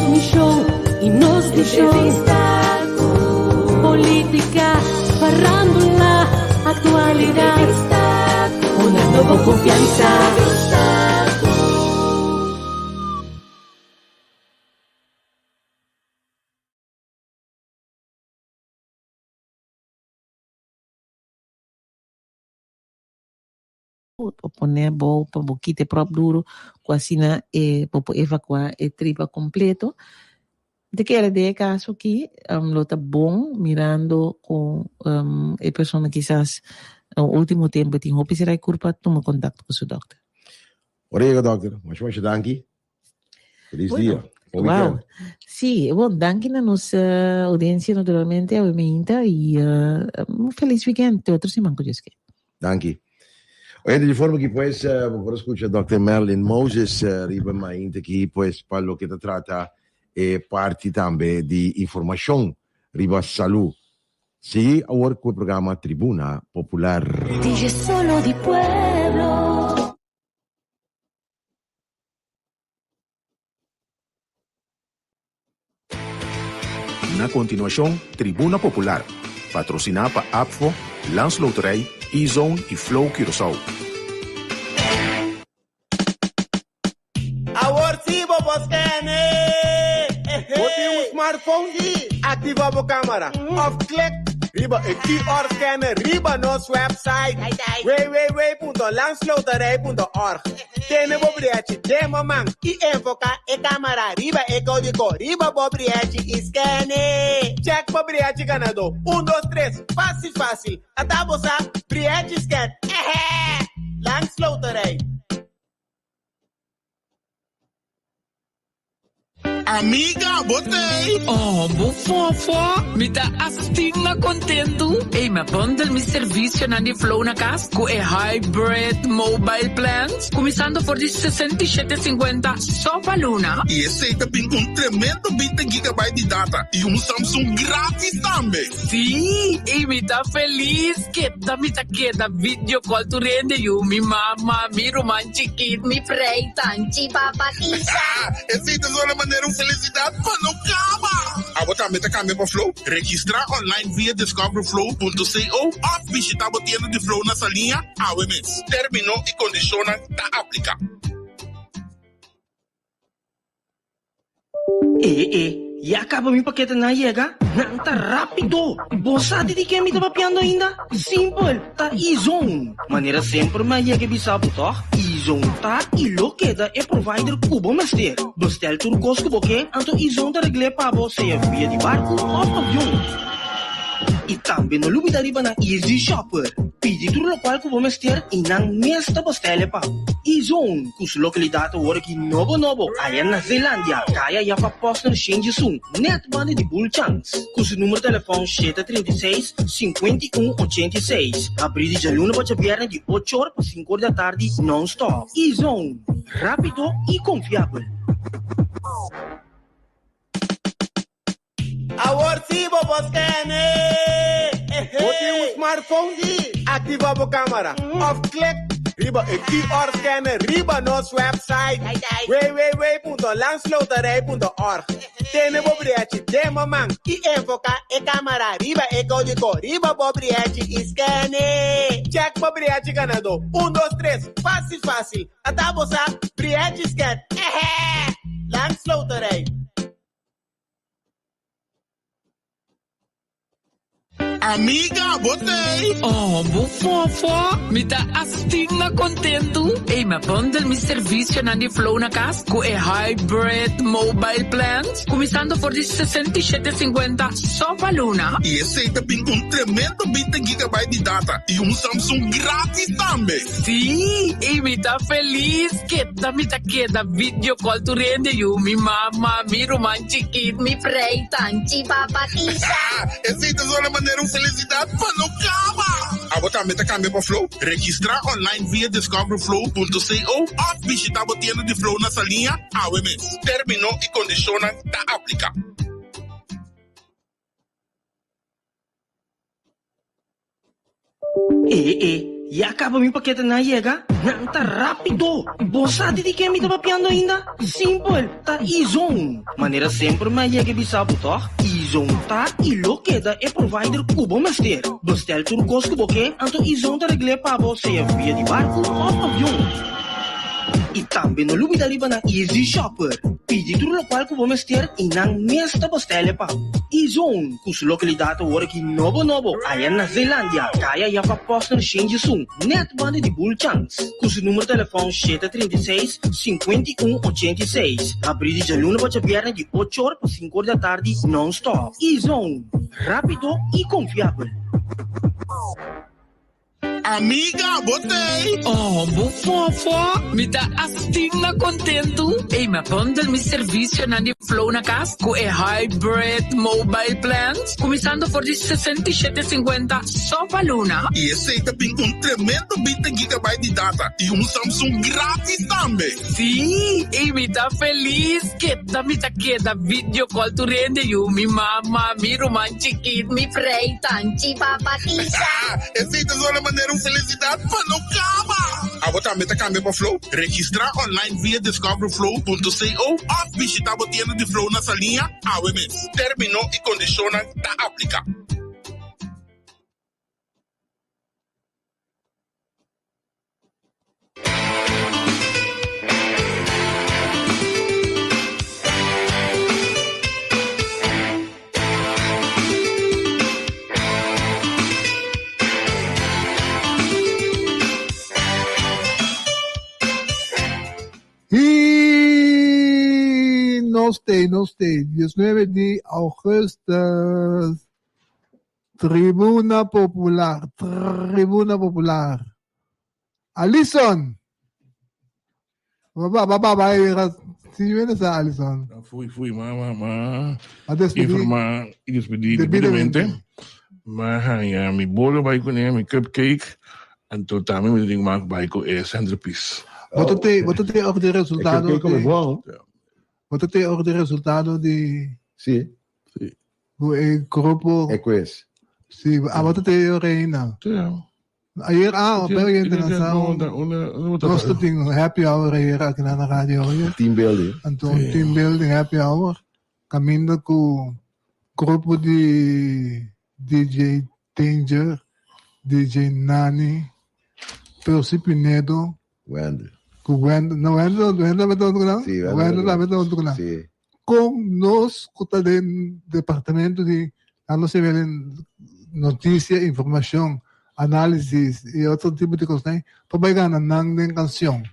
Talk Show y nos deixou. Política, farándula, actualidad, una nueva confianza. Poner bom para boquite próprio duro, quase na para evacuar a tripa completo. De que era de caso aqui, lo tá bom mirando com a pessoa quizás no último tempo tem roupa será culpa toma contato com o seu doctor. Obrigado, doctor. Mas danke. Feliz dia. Wow. Sim, bom, danke na nossa audiência naturalmente, obviamente, e feliz weekend. Te outro semana com Deus. Danke. Oye, de forma que pues, por escuchar Dr. Merlin Moses, riba mais aqui, pues, para lo que te trata, parte também de informação, riba saúde. Sigue agora com o programa Tribuna Popular. Dije solo di pueblo. Na continuação, Tribuna Popular, patrocinada por APFO, Landsloterij, E-Zone e Flow Curaçao. Awarsibo Boscane! Boti um smartphone e ativa a câmera. Off click, riba e QR scanner, riba nosso website www.landsloterij.org. Tiene bobriete, demo man e enfoca e câmera, riba e código, riba bobriete e scanner. Check bobriete ganador. 1, 2, 3, fácil. Até você, briete scan. Landsloterij. Amiga, botei! Oh, fofo! Me tá assim na contento. Ei, me bundle mi serviço na de Flow na casa com hybrid mobile plans, começando por 67,50 só para Luna. E esse aí também com tremendo 20 GB de data e Samsung grátis também. Sim, e me tá feliz que me tá queda video call tu rende you, mi mama, mi romantic, mi Tanti papatisha. Esse aí tá só na maneira felicidade para não acaba. A botar meta câmbio para Flow. Registrar online via discoverflow.co ou visitar a tienda de Flow na salinha AWMS. Terminou e condiciona tá aplicar. E acaba mi paquete na chega? Não tá rápido. Bossa de que me tá papiando ainda? Simple, tá E-Zone. Maneira sempre mais chega bisabo, tá? E-Zone tá e lo queda é provider cubo master. Bestel turcos cubo que anto E-Zone tá regle para você via de barco ou avião. E também no lugar da riba na Easy Shopper. Pedi tudo local que vou mestre e não nesta postele pa. E-Zone, cuja localidade agora aqui novo, aí na Zelândia. Kaya ya pa posta no Change Zoom, net banda de Bull Chance. Cujo número de telefone 736-5186. Abrir de luna para viernes de 8 horas para 5 horas da tarde, non-stop. E-Zone, rápido e confiável. Awarsibo Boscane! Boti um smartphone e ativa a câmera. Off click, riba e QR scanner, riba nosso website www.landsloterij.org. Tiene bobriete, demo man e enfoca e câmera, riba e código, riba bobriete e scanner. Check bobriete ganador. 1, 2, 3, fácil. Até você, briete scan. Landsloterij. Amiga, botei! Oh, fofo! Me tá assim na contento. Ei, me bundle mi serviço na de Flow na casa com hybrid mobile plans, começando por 67,50 só para Luna. E esse aí também com tremendo 20 GB de data e Samsung grátis também. Sim, e me tá feliz que me tá queda video call tu rende you, mi mama, mi romantic, mi Tanti papatisha. Esse aí tá só na maneira felicidade para não acaba. A botar meta câmbio para Flow. Registrar online via discoverflow.co ou visitar a tienda de Flow na salinha AWMS. Terminou e condiciona tá aplicar. E acaba mi pakete na yega. Nang ta rápido. Bossa di que me tá papiando ainda. Simple. Ta Izone. Maneira sempre mais yega bisabo toch? Izone ta ilo queda é provider cubo mester. Bestel tudo cosco boque. Anto Izone ta regle pa você via de barco ou avião. E também no lugar da na Easy Shopper. Pedi tudo lo qual cubo mester e nang mesta bestelle pa. Izone, kus localidade hoor aqui nobo. Aí na Zelândia, kaya ya pa post no change sum. Net bande de bull chance. Kus número de telefone 736-5186. Abrir de luna para viernes de 8 horas para 5 horas da tarde non-stop. Izone, rápido e confiável. Amiga, botei! Oh, fofo! Me dá assim na contento. Ei, me bundle mi serviço na de Flow na casa com hybrid mobile plans. Começando por de 67,50 só para Luna. E esse aí também com um tremendo 20 GB de data e um Samsung grátis também. Sim, e me dá feliz. Queda video call tu rende you. Mi mama, mi romantic, Mi frei tanti papatisa. Esse aí é uma maneira felicidade para não acabar. A botar meta câmbio para Flow. Registrar online via discoverflow.co ou visitar a tienda de Flow na salinha AWMS. Terminou e condiciona da aplicar. Y no stay. 19 de agosto. Tribuna Popular. Alison. Baba. Si vienes a Alison. Fui, ma. A despedir. Informar y despedir debidamente. Ma, ya, mi bolo vai con mi cupcake. Anto también me digo más vai con centerpiece. Wat te ook de resultado? Che come buono? Wat te ook de resultado di Sì, il gruppo? è questo. Sì, wat te reina? Ayer pero yun din sa gusto ting happy hour ayer akin na radio yun. Team building. Anto team building happy hour. Caminho com grupo de DJ Danger, DJ Nani, Percy Pinedo, Wendel. Wendel Sì. Con nos kuta din departamento di ano se velen noticia, información, análisis y otro tipo de cosas, pabayganan nang din canción.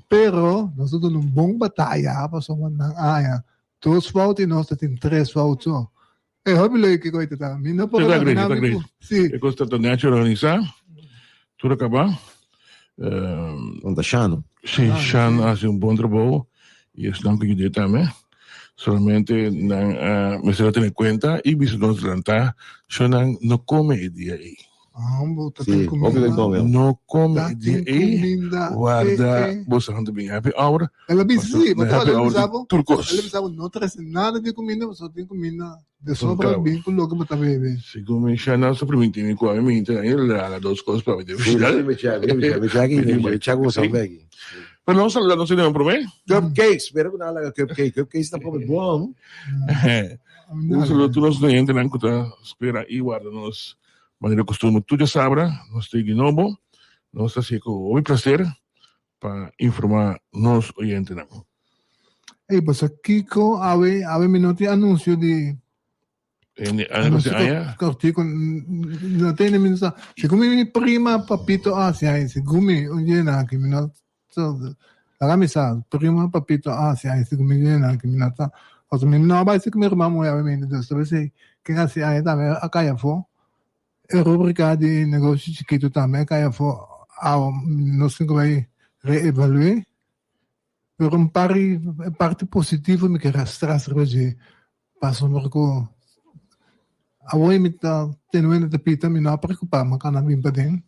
Pero nosotros nung buong bataya pasok nang aya 2 fout e nós temos 3 fout. Hobilo que coita tá. Mina por Tá grande. Sim. É costa do Nacho organizar. Tudo acabar. Onda Shano. Sim, Shan hace um bom trabalho e estão com ideia também. Solamente me se ter em conta e visto nós lançar, Shan não come ideia aí. Sì, ovvio che come. No come ideia aí. Guarda, você não tem happy hour. Ela disse sim, mas ela sabe. Turcos. Ela sabe não traz nada de comida, só tem comida de sobra bem com logo para beber. Siccome Shan non so permettimi qua, mi interessa la dos cose per vedere. Sì, c'è cosa vedi. Per non salire non si devono per me. Cupcakes, spero che non cupcakes sta proprio buono. Uso tu nos cliente nan kuta spera e guarda nos maneira costume tu já sabra, nós tem de novo, nós assim com o prazer para informar nos oyentes nan. Ei, pues aqui com ave minuti anúncio de cortico não tem nem sa. Se come prima papito Asia, se come ungena que minuto la misa prima papito Asia, se come ungena que minuto. Os meninos vai se comer mamo obviamente, então você que assim aí também a caia for. É rubrica de negócio chiquito também, a caia for nós temos que reevaluar. Pero parte positiva me quer stress hoje. Passo marco. Away mit tenuene de pita me não preocupar, mas kana bem padem.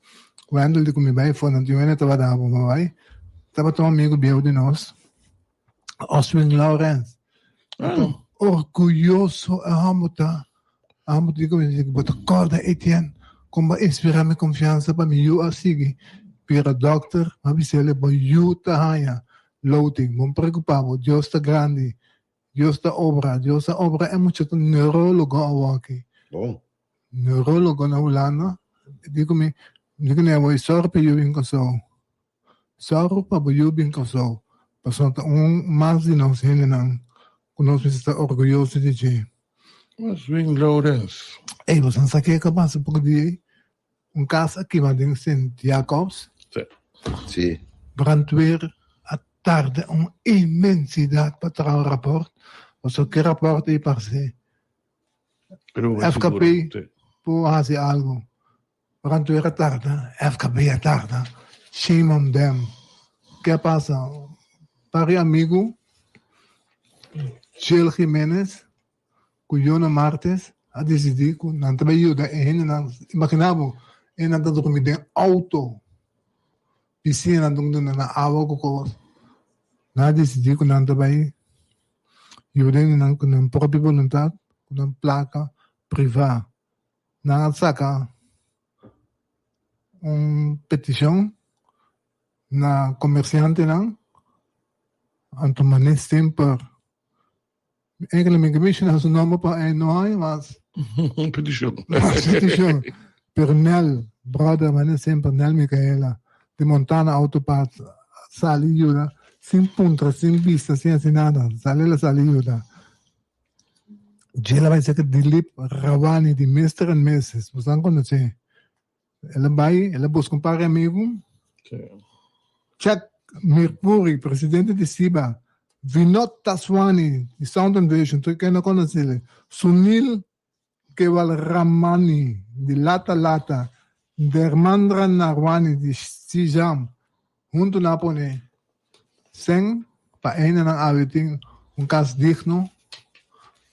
Quando ele come vai for não tenuene tava da bom vai. Tava tão amigo meu de nós. Oswin Lawrence. Orgulhoso, amo digo, bota corda Etienne, como inspirar minha confiança para mim, eu assim, para doctor, mas ele para eu tá loading, não preocupado, Deus está grande, Deus está obra é muito neurólogo aqui. Bom. Neurólogo na Holanda, digo né, vou sorry para eu incansou. Sorry para eu incansou. Passou mais de nós não, conosco está orgulhoso de ti. Mas Swing Lawrence. Ei, você não sabe o que passa por dia? Caso aqui, mas em St. Jacobs. Sim. Brandweer, à tarde, uma imensidade para trazer o rapport. Você quer rapport aí para você? FKP, por fazer algo. Brandweer à tarde, FKP à tarde. Shame on them. O que passa? Para amigo, Jill Jimenez, Cuyona Martes, a decidir que não tem ajuda. Imaginava, não tem dormido em auto. Piscina, não tem na água, não decidir que não tem ajuda, não tem própria vontade, não tem placa privada. Não saca uma petição na comerciante, não. Então, mas sempre. Eigenlijk mijn commissie als een nummer per 1 noai was. Petition. Petition. Per Nel, brother, maar sempre Nel Michaela. De Montana Autopart, sali Juda. Sin punta, sin vista, sin nada. Sali Juda. Jela vai ser que Dilip Ravani, de Mr. and Mrs. Você não conhece? Ela busca um par amigo. Chuck Mirpuri, presidente de SIBA. Vinod Taswani, de Sound Invasion, tu que não conhece ele. Sunil Keval Ramani, de Lata Lata. Dermandra Narwani, de Sijam. Junto na pone. Sen, pa ena ng awiting, caso digno,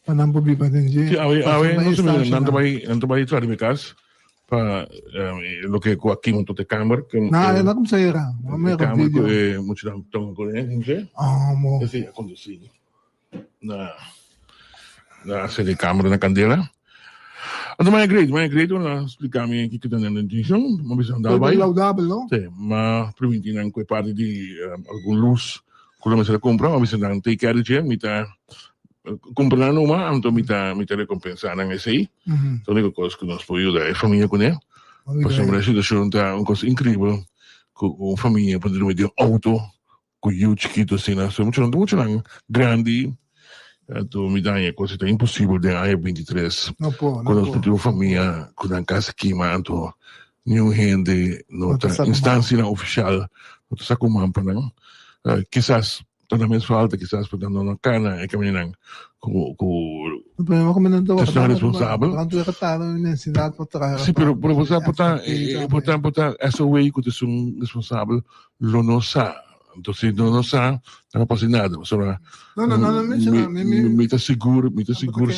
pa nang problema din dyan. Nanto ba ito mi kas? Pa lo que aqui montou de câmera que não como sairá câmera que muito não tão com ele não mo assim aconteceu na série câmera na candela então mais great na explicar me aqui que tá na intenção uma visão da vai laudável não sim mas permitindo em que parte de algum luz quando você compra uma visão não take care de mita comprando uma, então me recompensar ng SAI. So, digo, coisa que nós podemos ajudar a família com ele. Por exemplo, a situação está uma coisa incrível, com a família, poder meter auto, com o chiquito, assim, so, muito lang, grande, então me dá uma coisa impossível de área 23. Quando nós podemos família, com a casa aqui, mas então, nenhum gente, noutra instância oficial, não está com uma não. Quizás também falta quizás por dando na cana é que menina com questão responsável sim pero você portar essa way que você responsável lo não sabe então se não sabe não passa nada só me tá seguro seguro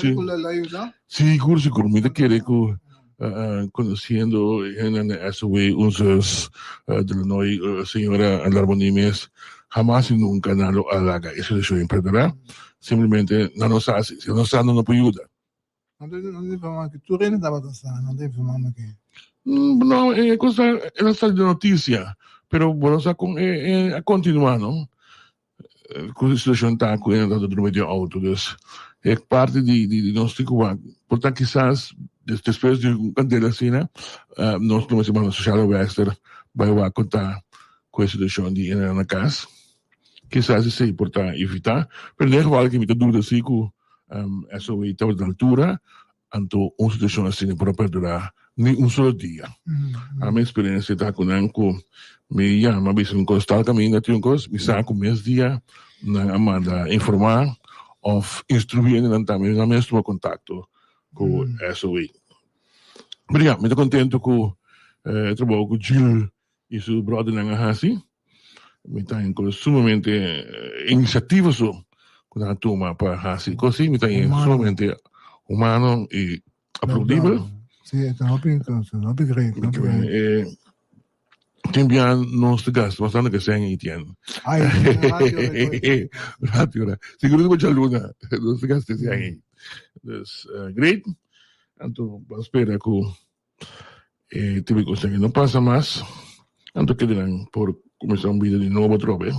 me tá querer que conhecendo essa way uns de nós senhora Alarmonimes jamás y nunca no lo haga. Eso es siempre, ¿verdad? Simplemente no nos hace. Si no sabe, no puede ayudar. ¿Tú eres de Batasta? No te informando aquí. No, cosa, no está de noticia, pero bueno, a continuar, ¿no? Con la situación está cuidando de medio auto. Entonces, es parte de nuestro cubano. Por tanto, quizás, después de un candela así, nos comenzamos a social western, va a contar con la situación de en la casa. Quizás isso é importante evitar, mas nem vale que me dúvida se que essa estava de altura, então uma situação assim não pode perdurar nem só dia. A minha experiência está com que me chama, mas não consta o caminho, tem coisa, me saco mês dia, na manda informar ou instruir também na mesma contato com essa aí. Obrigado, me estou contente com trabalho com Jill e seu brother na assim. Me están sumamente iniciativos con la toma para hacer cosas, me están sumamente humano y aplaudible. Sí, estamos bien. También nos gastos bastante que sean y tienen. Ay, rápido. Seguro que mucha luna, nos gastos sean ahí. Entonces, great. Entonces, espero que Tipo de cosas que no pasa más. Antes quedarán por comenzar un video de nuevo otra vez.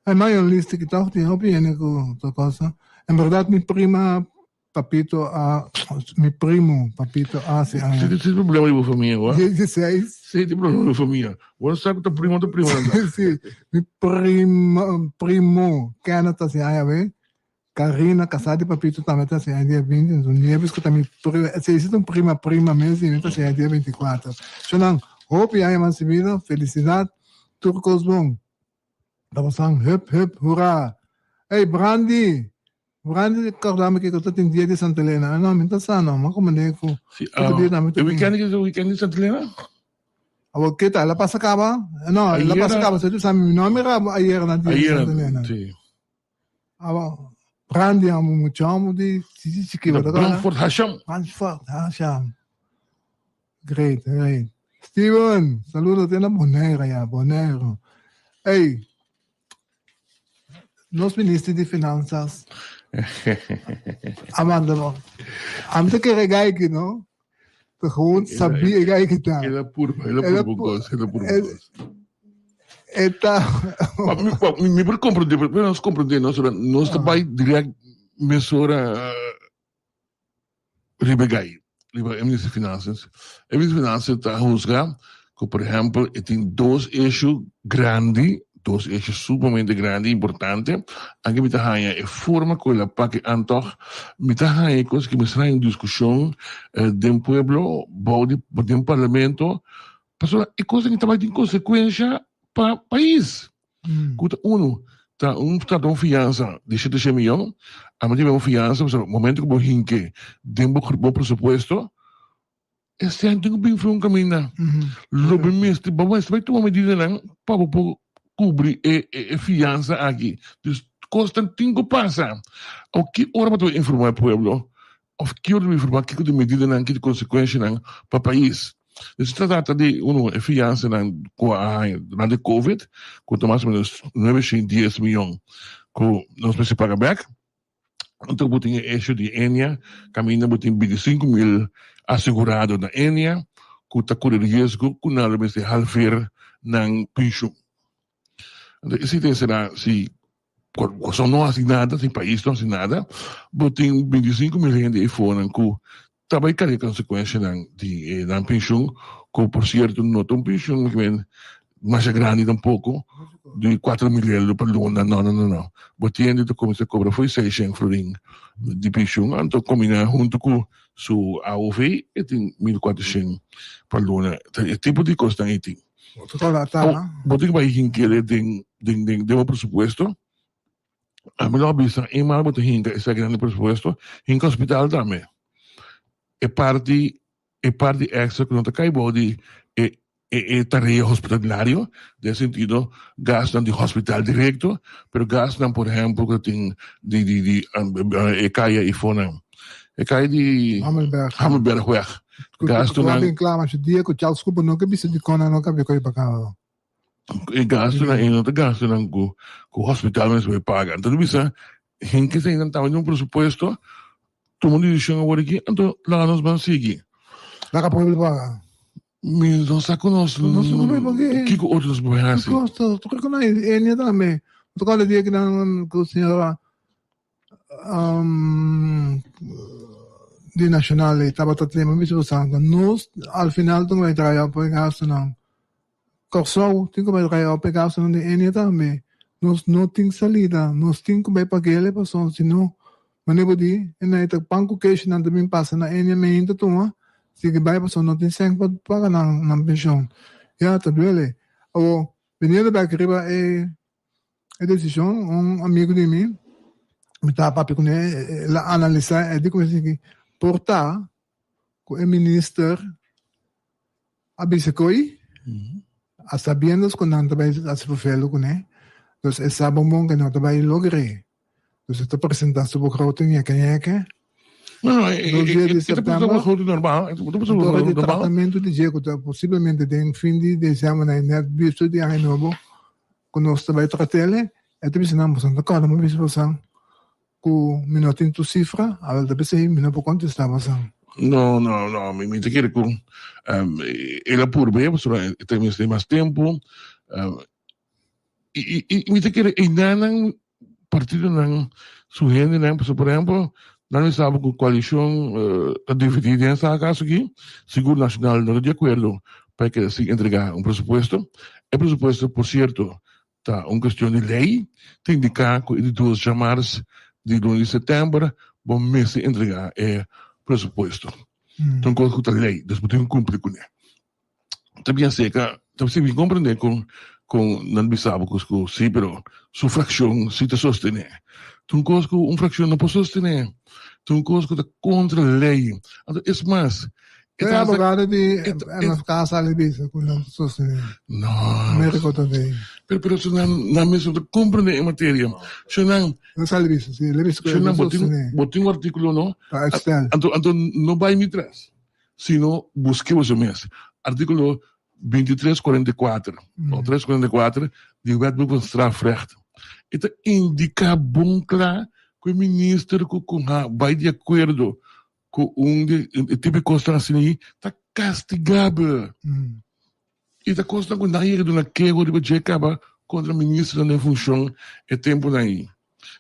Hay mayor lista que está viene con otra cosa. En verdad, mi primo, Papito hace años. Sí, tem problema de família, ó. 16. Sim, tem problema de família. Agora sabe que tu primo. Sí, mi primo, Canada hace años, ¿ve? Karina, casada y Papito también está hace día 20. Entonces, nieves que también, se dice un prima mes y está hace día 24. Yo hope y hay más vida, felicidad, turcos bon. Estamos en hip, hurra. Hey, Brandy, acordame que eu tenho dia de Santa Helena. Não, me está sano, mas como é que o weekend de Santa Helena? O que tal? La passa acaba? Não, la passa acaba. Você sabe meu nome era ayer na dia de Santa Helena. Sim. Brandy, amo muito, amo de Brantford Hasham. Great. Steven, saludos de la Bonero ya, Bonero. Hey, los ministros de Finanzas. Amanda, antes que regai que não, tu gewoon sabia regai que tá. Ela purba. Me por compreender, nós compreendemos, nós também diria mesura ribegai, ministro de Finanças. O ministro de Finanças está a juzgar que, por exemplo, tem dois eixos grandes, dois eixos sumamente grandes, importantes, anche mi tahanha e forma quella que antoch mi tahanha coisa que me será em discussão de um pueblo, de um parlamento, pessoal, é coisa que também tem consequência para o país. Uno, tá estado de fiança de 7 milhões, a gente tem uma fiança, no momento que eu hinque de um bom pressuposto, esse ano tem que vir um caminho. Logo mesmo, vamos vai tomar medida para cobrir a fiança aqui. Então, Constantino passa. O que hora para informar o povo? O que hora para informar que de medida não que de consequência não para o país? Então, se trata de a fiança durante o Covid, com mais ou menos 910 milhões que nós precisamos pagar back. Então, tem eixo de Enia, caminha, tem 25 mil assegurado na Enia, que está correndo risco, que não vai ser halver na pensão. Esse tem será se não assim nada, sem país não assim nada, tem 25 milhões de iPhone que também carrega consequência na pensão, que por certo não tem pensão que vem mais grande um pouco, de 4 milhões por luna, não. Botando de como se cobra foi 600 florim de pensão, então combina junto com su AOV e tem 1.400 por luna. É tipo de coisa que tem. Botem vai querer de um pressuposto. A melhor vista é mais botem esse grande pressuposto em hospital também. É parte extra que não está caindo de tarefa hospitalaria, nesse sentido, gastam de hospital direto, mas gastam, por exemplo, que tem de caia e fona. É caia de Hammelberg weg. Gasto na claro, mas dia que Charles Cooper nunca bisa de cona nunca vi coi para cá. E gasto na gasto na com hospital mas vai pagar. Então bisa gente que ainda estava no pressuposto, tomou decisão agora aqui, então lá nós vamos seguir. Lá para ele pagar. Mas não sabe conosco. Não vai pagar. Que outros vão fazer? Gosto, tu reconhece, ele também. Tu quando dia que não que o senhor de nacional estava tratando mesmo sangue. Nós al final tu vai trabalhar para gasto não. Corso, tu vai trabalhar para gasto não de enia também. Nós não tem salida, nós tem que vai pagar ele passou, senão maneiro de na ita banco cash não também passa na enia me ainda toma. Se que vai passou não tem sangue para pagar na pensão. Já tá bem. O menino da Cariba é decisão amigo de mim. Me estava papi com ele analisar, digo assim portar com o ministro Abisecoi, a sabendo que não trabalha a se fazer com ele, então é sabão que não trabalha lograr, então está apresentando sobre o crowd e que não é de setembro normal, o tratamento de jeito possivelmente tem fim de dezembro na net visto de ano novo, quando nós trabalha tratar ele, é de precisamos de cada uma vez com minuto tu cifra, a verdade é que não pode contestar, mas No, me te quiere con ela por bem, só temos mais tempo. E me te quiere e nanang partido nang sugere nang, por exemplo, não sabe que a coalição está dividida em essa caso aqui, Seguro Nacional não está de acordo para que se entregar um pressuposto. O pressuposto, por certo, está uma questão de lei, tem de indicar que de 2 de março de 2 de setembro, vamos mês entregar o pressuposto. Então, coisa que a lei, depois tem que cumprir com ele. Também sei que, também compreender com não sabe que sim, pero sua fração se te sostener. Então, coisa que uma fração não pode sostener. Então, coisa que está contra a lei. Então, é mais. É abogado de MFK sale disso, que não sostener. Não. Médico também. Pero se não mesmo compreender a matéria. Se não sale disso, sim. Ele disse que não sostener. Botem um artículo, não? Tá, externo. Então, não vai me trás. Sino, busquemos o mês. Artículo 2344, ou 344, de Wetboek van Strafrecht. Então, indica bom claro que o ministro vai de acordo com tipo de constância aí, está castigado. E está constante com nair do naquele de Jacaba contra o ministro da função é tempo daí.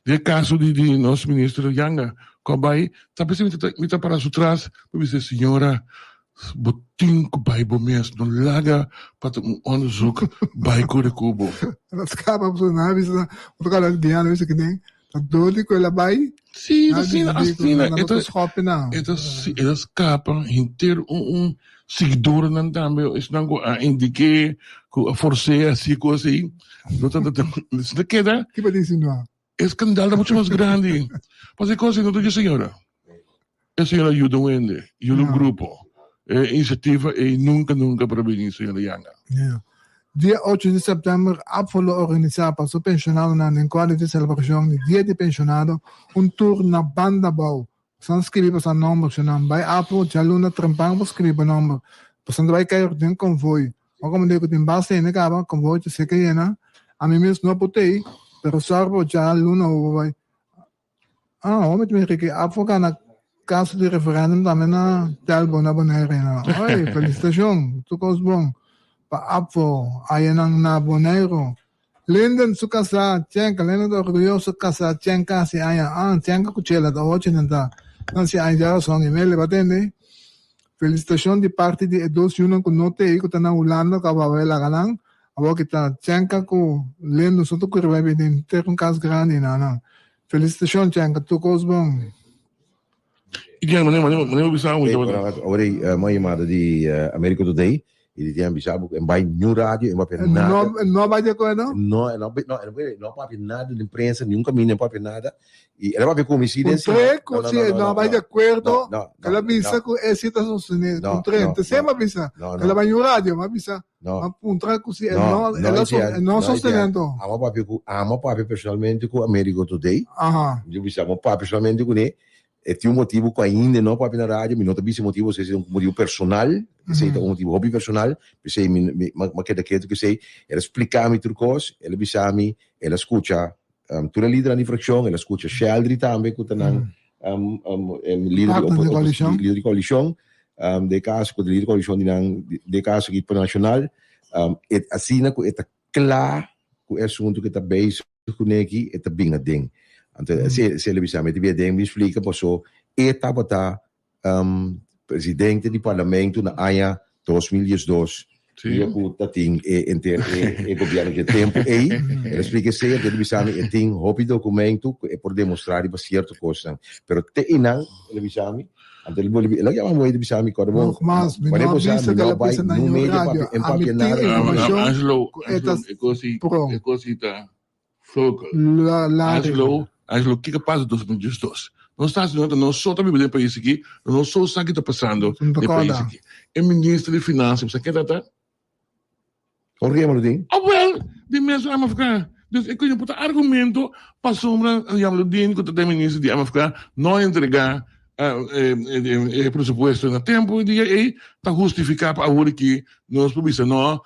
De caso de nosso ministro Yanga, que vai, está pensando me está para trás, para dizer, senhora, botin ko bai bomes no laga para um onderzoek bai ko de kubo. Dat scapa op na visa, o cara de ano isso que tem. Tá doido com ela bai? Sim, assim, ela escapa inteiro seguidor não também, isso não indique que a força assim coisa aí. Não tanto isso não queda. Que vai dizer não? É escândalo muito mais grande. Mas coisa não do senhora. A senhora ajuda o ende, ajuda o grupo. Initiatieve e nunca para benissimo in Yanga. Dia 8 de setembro, Apollo organizava para o pensionado na enquadro de celebração de Dia de Pensionado, tour na Banda Bau. São escrever o nome, se não vai Apollo, já luna trampang para escrever o nome. Passando vai cair de convoio. Ou como digo, tem base em acaba, convoio de seca na. A mim mesmo não botei, pero sorbo já luna vai. Homem me que Apollo na caso de referendum também na Telbo na Bonaire. Oi, felicitação, tu cos bom. Pa Appo, ayan na Bonaire. Linden su casa, Chenka, Linden orgulloso casa, Chenka si ayan, Chenka cuchela da hoje nanda. Não se ayan song email batende. Felicitação de parte de Edos Yunan com note aí que tá na Holanda, que vai lá galang. Abo kita Chenka com Linden su tu vai bem ter um caso grande na. Felicitação Chenka, tu cos bom. Ora, uma chamada de América Today, e de Ambisabo, e vai no rádio, e vai para nada. Não vai de acordo? Não vai nada de imprensa, nenhum caminho, não vai nada. E ela vai ver como incidência. Não vai de acordo. Ela avisa que é situação com trem. Você me avisa. Ela vai no rádio, me avisa. Apontar que se não sostenendo. Amo papi personalmente com América Today. Eu avisamos papi personalmente com ele. E tinha motivo que ainda não para na rádio, mas não tem esse motivo, se é um motivo personal, se é um motivo hobby personal, se mas que sei, ela explica-me tudo coisa, ela avisa-me, ela escuta, toda a líder da fração, ela escuta Sheldry também, que está na líder de coalição, de caso, que líder de coalição de caso aqui nacional, assim, é claro que o assunto que está bem, com aqui, é bem a ding. Então, se ele me explica, passou, etapa presidente do parlamento na AIA 2012. E a tem o governo de tempo aí, ele explica se ele tem um documento que é por demonstrar para certa coisa. Mas tem não, ele sabe, então ele chama muito de sabe quando bom. Mas não avisa que ela pensa na rádio. Angelo, é coisa focal. Angelo, que passa dos 2012? Não está sendo, não só também no país aqui, não só o que está passando no país aqui. É ministro de Finanças, você quer tratar? O que é o que de mesmo AMFK. Dus ik kun je argumento para sombra, digamos, de que o ministro de AMFK não entregar pressuposto no tempo e para justificar para o que nós publicamos, não.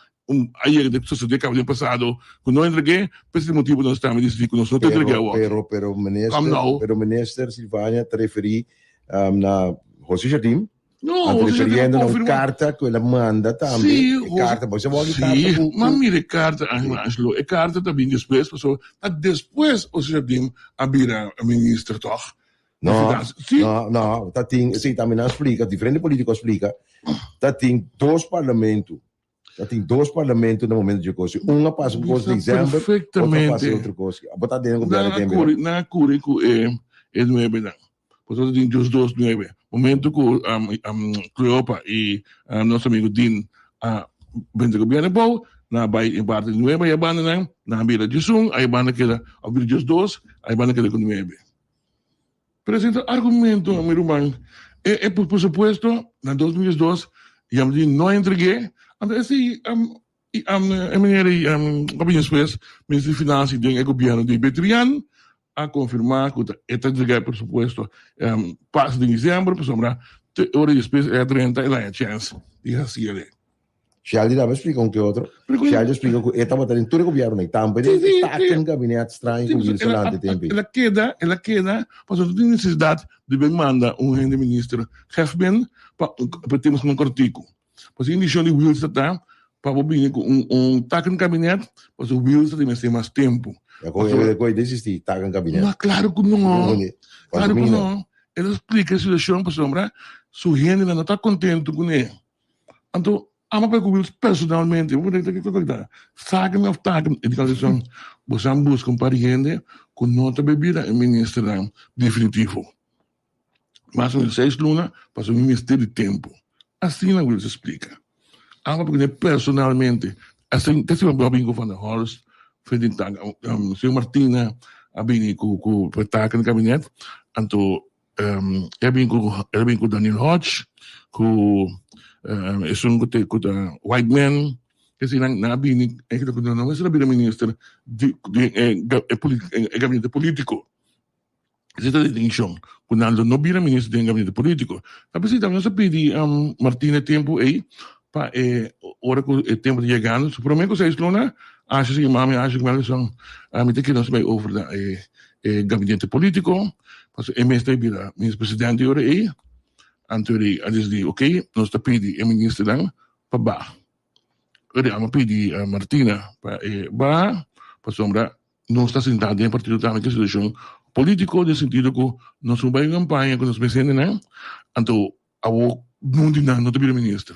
Ayer de sucedeu que passado, quando não entreguei, por esse motivo nós estamos dizendo que nós não entregamos. Pero ministro Silvânia te referi na José Jardim, No, referiendo a una carta che la manda también. Sì, Carta, poi se vuoi sì, carta. ma mire carta, Angelo, e carta também depois, so, depois o senhor dim abira a ministra toch? No, Sì. no, sì, também não explica, diferente político explica, tem dois parlamentos no momento de coisa. Uma passa com coisa de dezembro, outra passa outra coisa. Botar dentro do governo Na cura que é 9 não. Portanto, tem os dois 9. Momento que Cleopa e nosso amigo Din vem do governo bom, na vai em parte 9 a banda não, na beira de som, a banda queda ao vir dos dois, a banda queda com 9. Presenta argumento, meu irmão. Por supuesto, na 2002, eu não entreguei. Assim, a minha espécie, ministro de Finanças e o governo de Betrian, a confirmar que está entregado, por supuesto, passo de dezembro, por sombra, hora de espécie é 30 e lá é a chance de receber. Scialdi dava explica un che altro. Scialdi spiega che estava in tutto il governo e tampa di un gabinete strano con il salante tempi. Ela queda, mas não tem necessidade de bem mandar rende ministro Hefben para termos um artigo. Pois em edição de Wills está para vir com taca no gabinete, mas o Wills tem mais tempo. Poi desisti, taca no gabinete. Mas claro que não. Claro que não. Ela explica a situação para sombra, sua rende não está contente com ele. Então, ama para Wills personalmente, eu vou dizer que coisa, saca-me of taca, e de qualquer você busca um pariente com nota bebida e ministro definitivo. Mas em 6 lunas, para o ministério de tempo. Assim a Wills explica. Ama porque personalmente, assim, tem sido um bingo van der Horst, frente a senhor Martina, a bingo com o taca no gabinete, então, é bingo com Daniel Hodge, com isun ko white man kasi nabi ni kita ko na mas labi na minister de gabinete político. Essa é a distinção. Quando não vira ministro de gabinete político, tapi se também se pedi Martina tempo aí para hora que o tempo de chegar, supremamente que se luna, acho que mami acho que mal são me tem que nós vai over da gabinete político, mas MST vira ministro presidente hora aí. Anturi, adis di, ok, nós está pedi a ministra dan para ba. Ora, a pedi a Martina para ba, para sombra, não está sentado em partido também que situação político de sentido que nós não vai campanha com os presidentes, né? Então, a o mundo não está pedi ministra.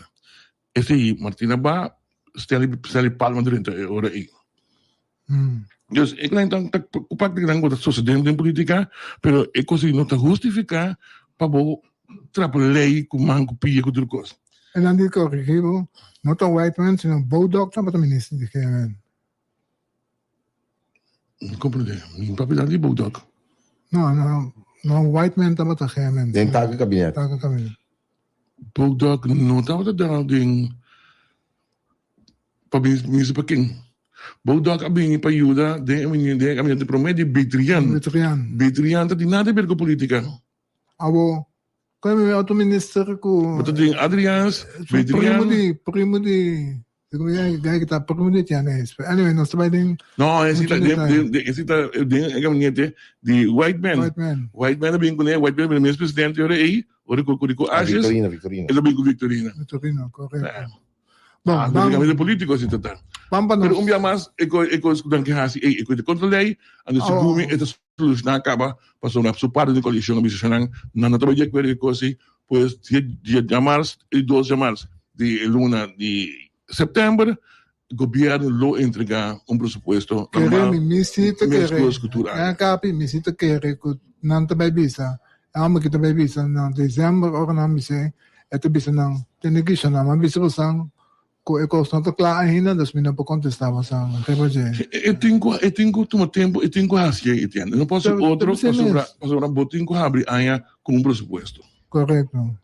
Esse aí, Martina ba, está palma durante a hora aí. Dus ik denk dat o pacto que está sucedendo em política, pero é coisa não está justificar para trabalhei com manco pia com outra coisa. En dan die corrigido, não está white man, sino Bodok, mas o ministro de GMN. Não compreendo. Não papel de Bodok. Não, white man está para GMN. Tem taca gabinete. Taca gabinete. Bodok não está para dar para ministro para quem? Bodok abini para ajuda de gabinete promedio Betrian. Betrian tem nada a ver com política. Abo Come meu auto-ministro com... Mas tu tem Adrians, Betrian... Primo de... Gaya kita primo de Tianes. Anyway, nós trabalhamos... Não, esse está de gabinete de White Man. White Man é bem com ele, White Man é o mesmo presidente, ora aí, ora com Ashes... Victorina. Ele é bem com Victorina. Victorina, correto. Bom, gabinete político assim está. Pero dia mais, eu escuto que assim, eu te controlei, ando seguro, esta solução acaba, passou na sua parte de coalição, a missão, não trabalhei com ele, assim, pois, dia de março e 12 de março, de luna de setembro, o governo lo entregar presupuesto normal, mesmo cultural. É capi, me sinto que não também bisa, ama que também bisa, não dezembro, ou não me sei, é tu bisa não, tem negócio não, mas bisa você ko não está claro ainda, das meninas por contestar você, eu tenho tempo, eu tenho assim, entende? Não posso outro, para botar com abrir aí com presupuesto. Correto.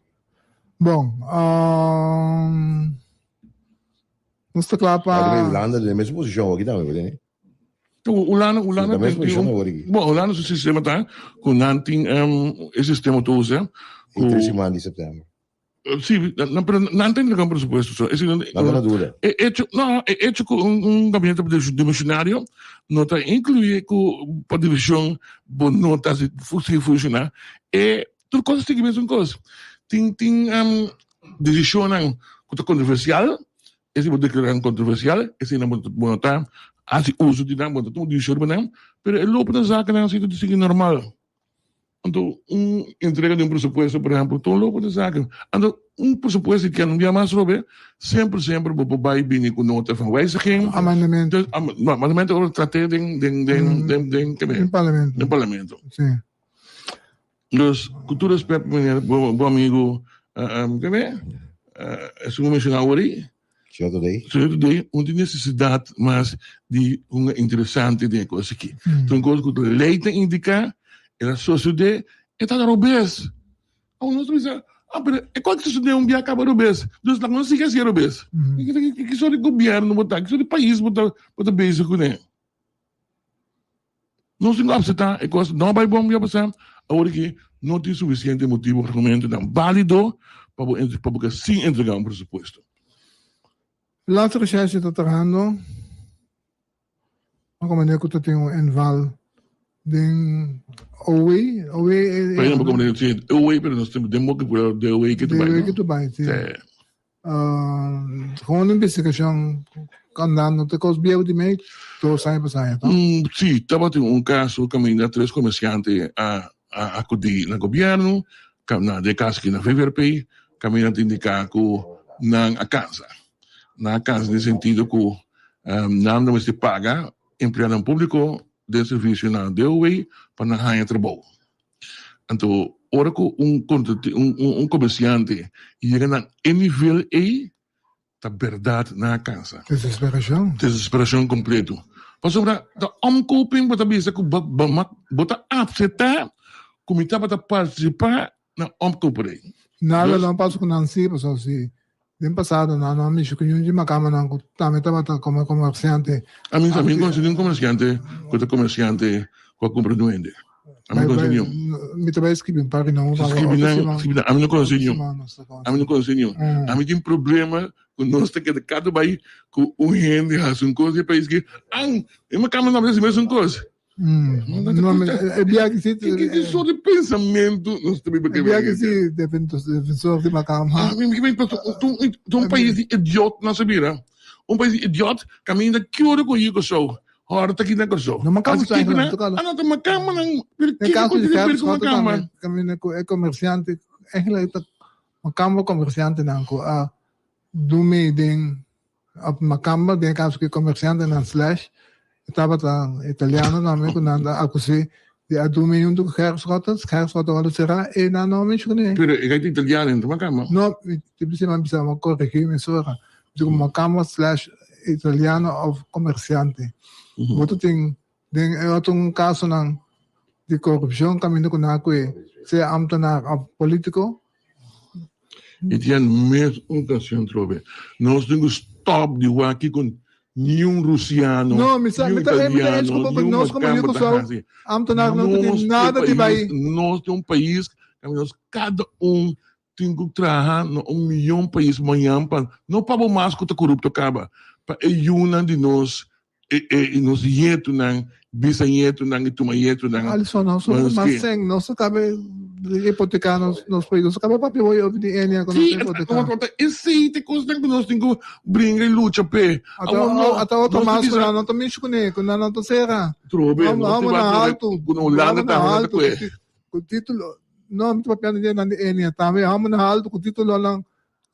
Bom, não está claro para... A Irlanda tem a mesma posição aqui também, né? O Lano o sistema está com esse sistema todo, em 3 semanas de setembro. Sì, non tengo un presupuesto. È hecho con gabinete dimensionario, nota incluye con per divisione, nota se funziona, e tutte cose che sono cose. ting decision ang controversial, esse mo declarar controversial, esse na mo tá asi uso din ang mo tu decision banam, pero el lopo na zaken ang sito de normal. Então, entrega de presupuesto, por exemplo, tão louco de zaken. Então, presupuesto que não mais Robert, sempre vou vai vir com nota van wijziging. Amendamento. Amendamento over traté den parlamento. Sim. Dus, cultura aspecto, bom amigo, é como mencionar aí. Today, onde necessidade, mas de uma interessante de coisa aqui. Então, coisa que o leite indica, era só estudar, está na obes. Nós pensamos, pero é quando você um dia acaba obes. Dus não se quer ser obes. Que só de governo botar, que só de país botar base com ele. Não se gosta tá, é coisa não vai bom já passar. Agora que não tem suficiente motivo, argumento não válido para sim entregar presupuesto. Laatste recherche dat er handel. Ook wanneer ik het in inval. Den OE. Por exemplo, como eu disse, OE, pero nós temos demo que por de OE que tu vai. Que tu vai, sim. Gewoon een investigação andando, te cos biego de meio, to sai para sair, tá? Sim, estava tendo caso caminhando 3 comerciantes a acudir no governo, na de casa que na FVRP, caminhando indicar que na casa. Na casa, no sentido que não se paga empregado público de serviço na DOE para não ganhar trabalho. Então, ora que comerciante chega na nível E, tá verdade na casa. Desesperação completo. Pas sobra, da omkoping bota bisa ku bota afseta, kumita bota participar na omkoping. Nada não passa com Nancy, pessoal, se bem passado, não me chuco de uma cama não, também estava como comerciante. A mim também consegui comerciante, quando comerciante com a compra do ende. A mim consegui. Me também escrevi um par não. Escrevi a mim não consegui. A mim não consegui. A mim tem problema quando nós temos que cada país com o ende faz coisa e país que uma cama não é mesmo coisa. Não, é bem que só de pensamento nós também é bem que se defensor de uma cama. Um país idiota na Sabira. Um país idiota caminha que hora com isso só. Hora tá aqui na coisa. Não macam sa ito na. Não tem uma cama não. Em caso de caso com cama, caminha com comerciante, eigenlijk uma cama comerciante não com a dume den uma cama de caso que comerciante não slash estava italiano namin kung nanda ako si di adumi yung kaya skota wala sira na namin siya ni. Pero ikay italiano yung makama? No, tibi si mabisa magkorreki mi sura. Di makama / italiano of komersyante. Buto ting atong kaso ng di korupsyon kami na kunako siya amto na politiko. Iti yan mes okasyon trobe. Nós temos stop di waki kun nenhum russiano, nenhum italiano, nenhum macamba nada de vai. Nós temos país, cada tem que trabalhar no milhão país manhã para não para mais que o corrupto acaba, para uma de nós nos jeito não bisanheto não e tumaieto não. Alisson não, mas sem nós acaba hipotecar nos países, acaba para pior de enia quando hipotecar. Esse te coisa que nós temos que brincar e luta pe. Até outro mais não também escune, quando não tô será. Trobe, vamos na alto, com título não me papiando de na enia também, vamos na alto com título lang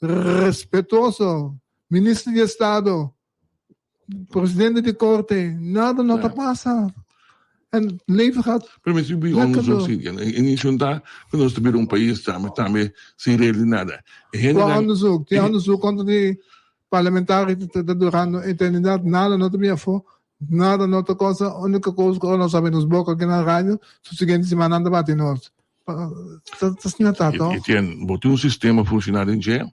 respeitoso, ministro de Estado, presidente de corte, nada não passa. En leven gaat. Pero me subi onderzoek zien. En niet zo'n dag, kunnen we weer een país staan, daarmee zie je nada. Onderzoek, die onderzoek komt die parlementari te durando eternidad, nada no te meer voor, nada no te cosa, única coisa que nós sabemos boca aqui na rádio, so seguinte semana anda batendo. Tas niet dat, toch? Etienne, wordt uw systeem functioneren in jail?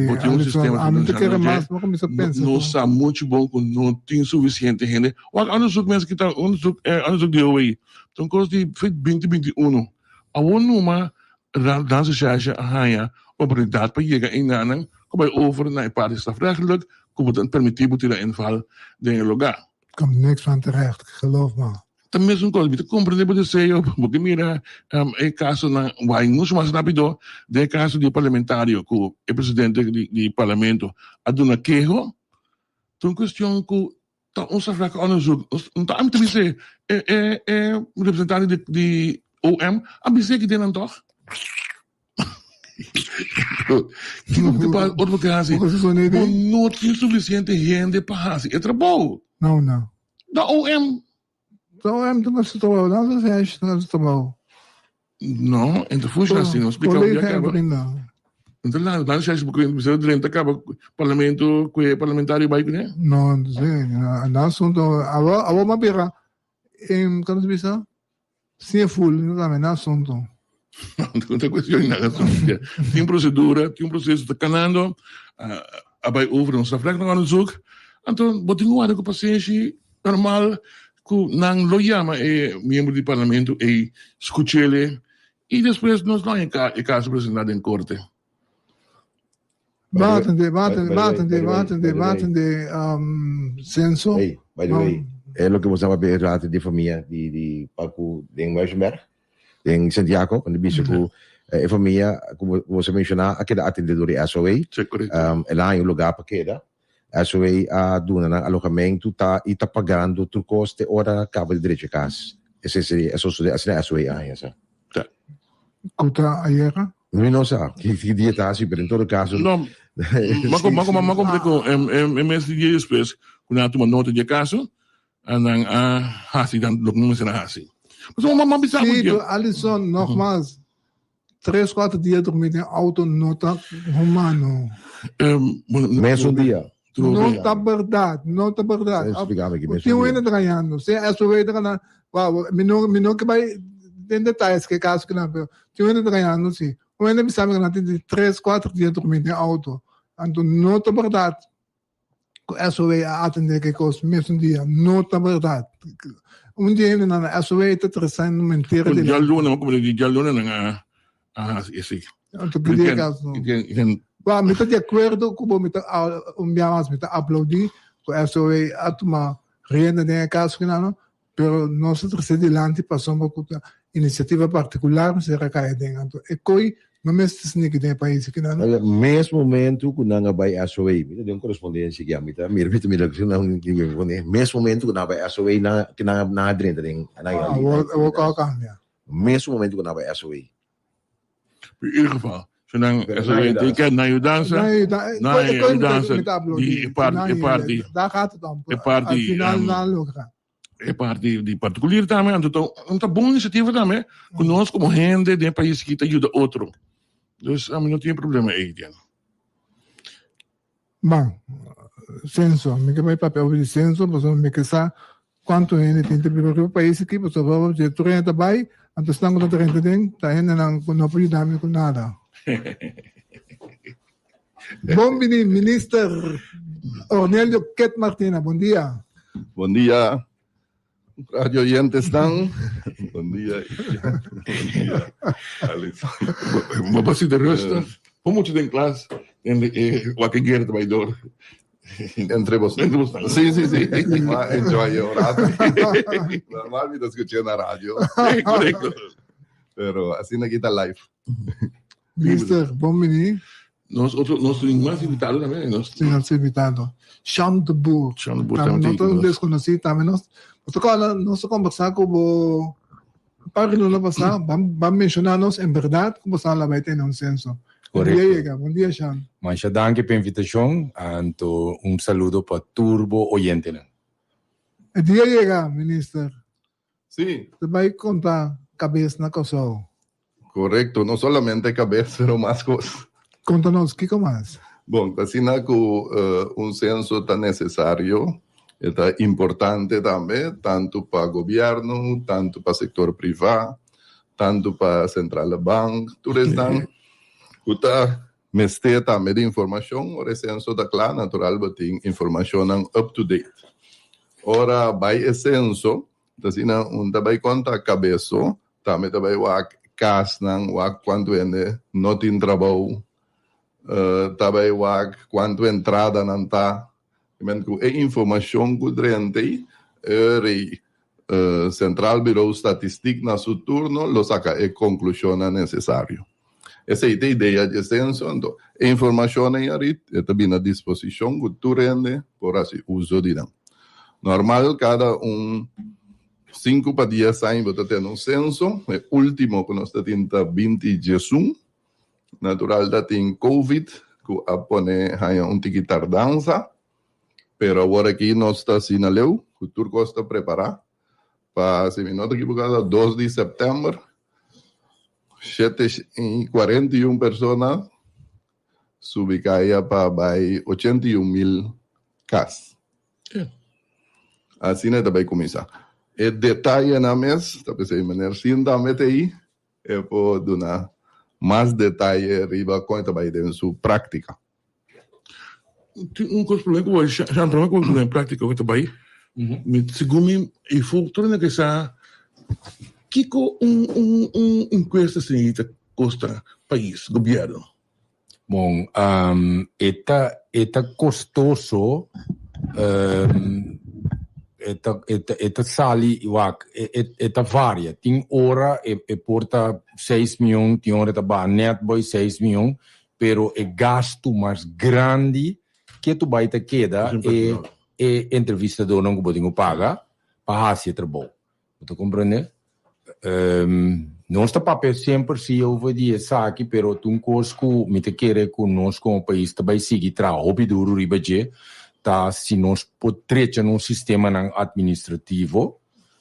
Wordt uw systeem functioneren in jail? Não está muito bom quando não tem suficiente gente. Wat onderzoek mensen que estão onderzoek de OE. Então, coisa de 2021. A uma dança charge a hanha oportunidade para chegar em nana, como é over na parte strafrechtelijk, como dan permitir boete de inval de lugar. Komt niks van terecht, geloof me. também é uma coisa, você compreende por dizer, porque mira, é caso na, vai muito mais rápido, de caso de parlamentário, que o presidente do parlamento, a dona queijo, então questão que ons vraag onderzoek, então, me dizer, representante de OM, a dizer que tem não toch? Que não te pode advocacia, não tem suficiente gente para fazer o trabalho. Não. Da OM. Da OM não se trabalha, não se trabalha. Não, entre funciona assim, não explica o que acaba. Então lá, não sei se você durante acaba parlamento, que parlamentário vai né? Não sei, não assunto, agora mabira, como se diz? Sim, full, não assunto. Não tem questão nada, tem procedura, tem processo de canando, vai over ons afvraag nog aan het zoek. Então, wat ik hoor, que o paciente normal, que não lo llama membro do parlamento e escuchele e depois nós não é caso apresentado em corte. Watende, censo. Hey, by the way, é o que você vai ver de família de Paco de Weisberg, em Santiago, quando disse que a família, como você mencionou, aquele atendedor de SOA, lá em um lugar para queda, SOA a dona ng alojamento e está pagando tu coste ora acaba de direito de casa. Esse é a SOA aí, essa. Kuta ayera? Não sei, que dia está assim, mas em todo caso. Não, mas como é mês de dia depois, quando há uma nota de caso, andam a hasi dan look não será hasi. Mas uma mamãe bisa muito. Sim, Alisson, nogmaals, 3-4 dias dormir em auto nota humano. Mês dia. Não está verdade. Tem um ainda ganhando. Se é sua vida na, menor que vai tem detalhes que caso que não, tem um ainda ganhando sim. O ainda me sabe que não tem 3-4 dias dormir em auto. Então não está verdade. É sua vida a atender que coisa mesmo dia. Não está verdade. Um dia ainda na é sua vida está trazendo mentira. Já luna, como ele diz, já luna na esse. Então que dia caso. Well, me de acordo com o me aplaudir com essa a tomar renda de caso que não, pero nós adelante passamos com iniciativa particular se recai dentro. E coi não me se nem que tem país que não. Mesmo momento que não vai SOA, me deu correspondência que a mim tá, me que não que me mesmo momento que não vai SOA que na dentro tem na ali. Eu vou cambia. Mesmo momento que não vai SOA. In ieder geval. Zolang SOA kent naar uw dansen, die party, daar gaat het om. É parte de particular também, então bom iniciativa também, conosco como gente de país que ajuda outro. Então, a mim não tem problema aí, Diana. Bom, censo, me que vai papel de censo, você me que sabe quanto gente tem de o país aqui, você vai ver tu renta vai, então estão com a renta tem, tá ainda não ajuda com nada. Bom dia, Ministro Ornelio Ket Martina, bom dia. Bom dia, radio oyentes estão. Bom dia. Uma passi de rust, como te tem classe, o que quer trabalhador. Entre vos. Sim. Enjoy o rádio. Normal me escuché na rádio. Correcto. Pero assim aqui está live. Minister, bom dia. Nós temos mais invitados também. Sim, nós invitados. Sean de Boer. Nós estamos desconhecidos também. Nós conversar com o Pagino na passar, vamos mencionar-nos em verdade, como você vai ter no censo. Correcto. Bom dia, Sean. Muchas gracias por la invitación. Un saludo para Turbo Oyente. El día llega, Minister. Sí. Te va a contar cabeça na Kosovo. Correcto, no solamente cabeça, pero más cosas. Conta-nos, ¿qué más? Bom, assim que censo está necessário, está importante também, tanto para o governo, tanto para o setor privado, tanto para a central do banco, tudo isso está mestre também de informação, o censo da claro, natural, tem informação up to date. Ora, vai o censo, assim, vai contar a cabeça, também vai o caso, quanto não tem trabalho, também quanto entrada não está, é informação que durante Central Bureau Statistique na su turno lo saca e conclusiona necessario. Essa é a ideia de censo, então, a informação aí está bem à disposição, que tu rende, por assim, uso de não. Normal, cada 5 para 10 anos, você tem um censo, o último que nós temos 2021, natural, da tem Covid, que apone tique tardança, pero agora aqui nós está assinalando, que o turco está preparado, para, se me não equivocado, 2 de setembro, 41 pessoas subicaia para 81.000 casos. Assim é também começar. E detalhe na mês, talvez a maneira sim também aí, é por dar mais detalhe riba com também em sua prática. Um problema que hoje já entrou com a prática com também. Segundo e futuro que sa Kiko encuesta senhorita Costa país governo. Bom, eta custoso, eta sali wak, eta varia. Tem hora e porta 6 milhões, tem hora tá net boy 6 milhões, pero é gasto mais grande que tu vai te queda e entrevistador não pode pagar para fazer trabalho. Tu compreende? Não está papel sempre se eu vou dizer aqui, pero tu cosco me te querer conosco como país também seguir trabalho duro ribaje, tá se nós podemos num sistema administrativo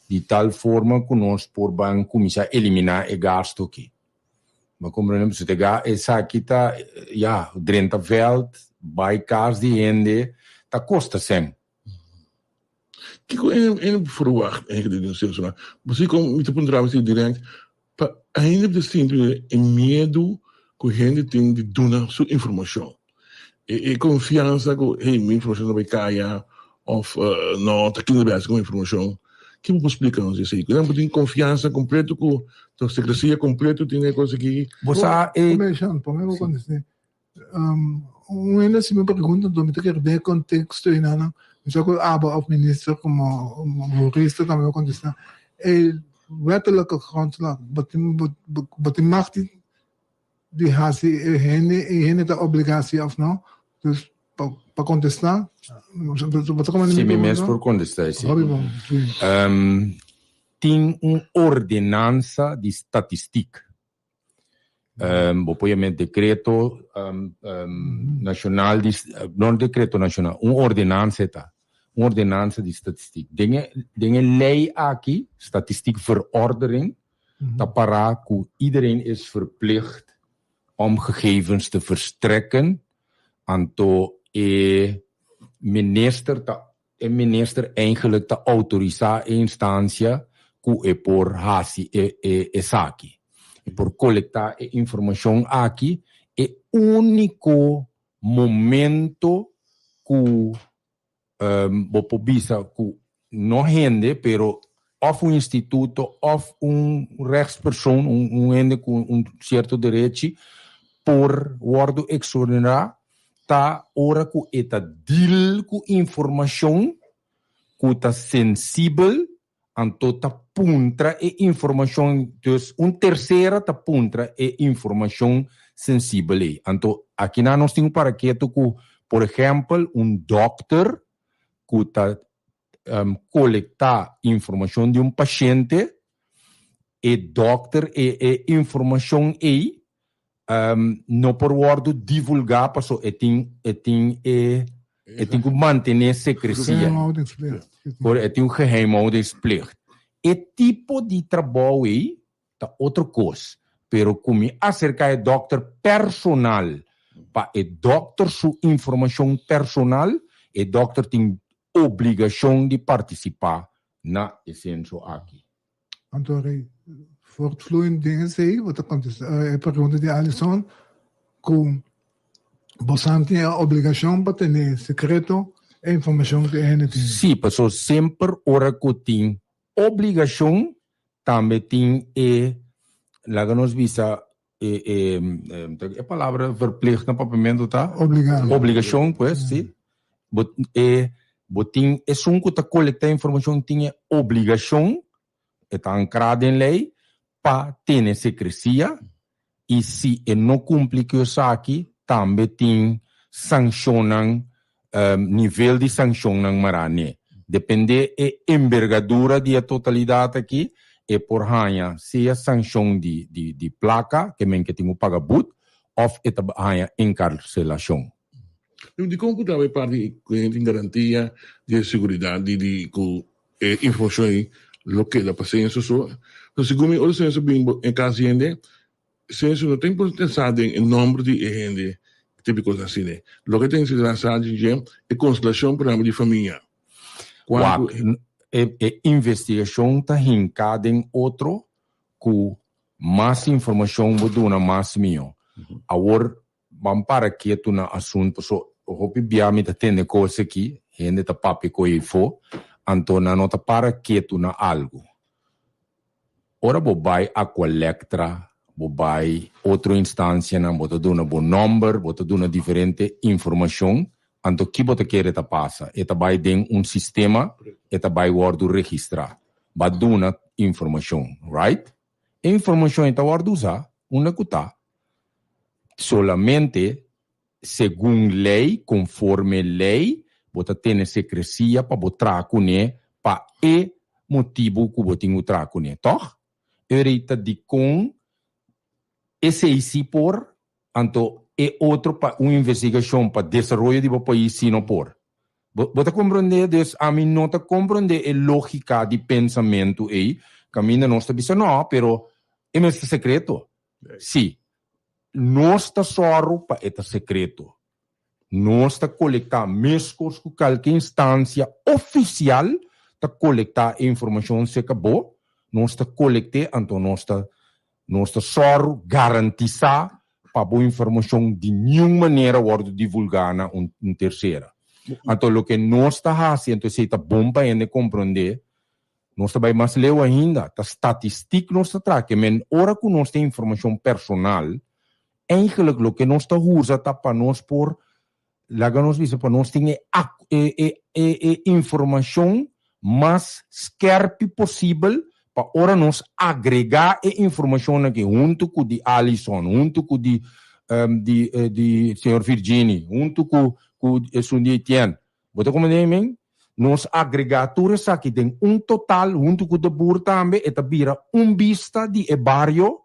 de tal forma que nós por banco começar a eliminar o gasto aqui. Mas compreende? Se pegar essa aqui tá ja drenta veld, by cars de ende, tá custa sempre. Kiko en verwacht eigenlijk de censo. Você como me perguntar você direto, para ainda de sempre é medo que a gente tem de dar sua informação. E confiança que minha informação vai cair ou não, tá aqui no Brasil com informação. Que me explicar isso aí? Não tem confiança completa com a secrecia completa tem coisa que você começando, por exemplo, quando você ainda se me pergunta, do me quer ver contexto e não. Já que o minister como jurista também contesta, é wettelijke grondslag, wat mag die hazie hene de obligatie of não, dus para contestar, sim, mesmo por contestar, sim. Tem ordenança de estatística. Obviamente decreto nacional, não decreto nacional, ordenança tá. Ordenança de statistiek. Dingen lei aqui, statistiekverordening, dat para que iedereen is verplicht om gegevens te verstrekken aan minister eigenlijk te autorizar instantie que por hasi saki. Por colectar informação aqui, é único momento que Bopobisa que não rende, pero of instituto, of rechtspersoon, ende com certo direito, por worden exonerar, tá hora que eta deal com informação que tá sensível, anto tá puntra e informação, dus terceira tá puntra e informação sensível. Anto aqui nós temos para que por exemplo, doctor que está coletar informação de paciente e doctor e informação aí não por word divulgar para só tem que manter secrecia tem geheimhoudingsplicht e tipo de trabalho aí tá outra coisa pero como acerca de doctor personal para o doctor sua informação personal e doctor tem obrigação de participar na censo aqui. Antônio, voortvloeiend dingen zei, wat er komt, pergunta de Alisson, com você tem a obrigação para ter secreto e informação que ele tem. Sim, pessoal, sempre ora que tem obrigação, também tem lá que nós visa a palavra verplicht no papamento tá? Obrigado. Obrigação, pois, sim. botin é que tá coletar informação tinha obrigação, está ancrado em lei, para ter secrecia, e se não cumpre com isso aqui, também tem sancionam, nível de sancionam marane. Depende da envergadura da totalidade aqui, e por ranha, se a sanção de placa, que men que tem o pagamento, ou a encarcelação. De como também parte de garantia de segurança de informação lo que la paciência só. Então, segundo o senso bimbo em caso de senso não tem pensado em número de gente tipo assim, né? Lo que tem que ser lançado é constelação para a família. Quando investigação está hincada em outro com mais informação do mais minho. Agora vamos para que tu na assunto so hopi biami ta tende coisa aqui, gente ta papi co info, antona nota para que tu na algo. Ora bobai a colectra, bobai outra instância na bota duna bom number, bota duna diferente informação, anto que bota querer ta passa, eta vai den sistema, eta vai guardo registrar, baduna informação, right? E informação eta guardo usar, una cuta. Solamente según lei, conforme lei, bota ter secrecia para botar com ele, para e motivo que botin o tra com ele, toh? Erita de com esse por, anto é outro para uma investigação para desenvolvimento do país sino por. Bota compreender des, a mim não tá compreender a lógica de pensamento aí, caminha não está dizendo não, pero é mesmo secreto. Sim. Nós está só para este secreto. Nós está coletar mescos com qualquer instância oficial para coletar informação se acabou. Nós está coletar, então nós está só garantizar para boa informação de nenhuma maneira ser divulgada uma terceira. Então o que nós está fazendo, se está bom para ele compreender, nós está bem mais leu ainda, a estatística nós está traz, que men hora que nós tem informação personal, eigenlijk lo que nós está usa tá para nós por laga nós diz para nós tem informação mais scarpe possível para ora nós agregar a informação aqui junto com de Alison, junto com de senhor Virginie, junto com Sundi Etienne. Bota como nem nós agregar tudo isso aqui tem total junto com de Bur também eta vira vista de barrio.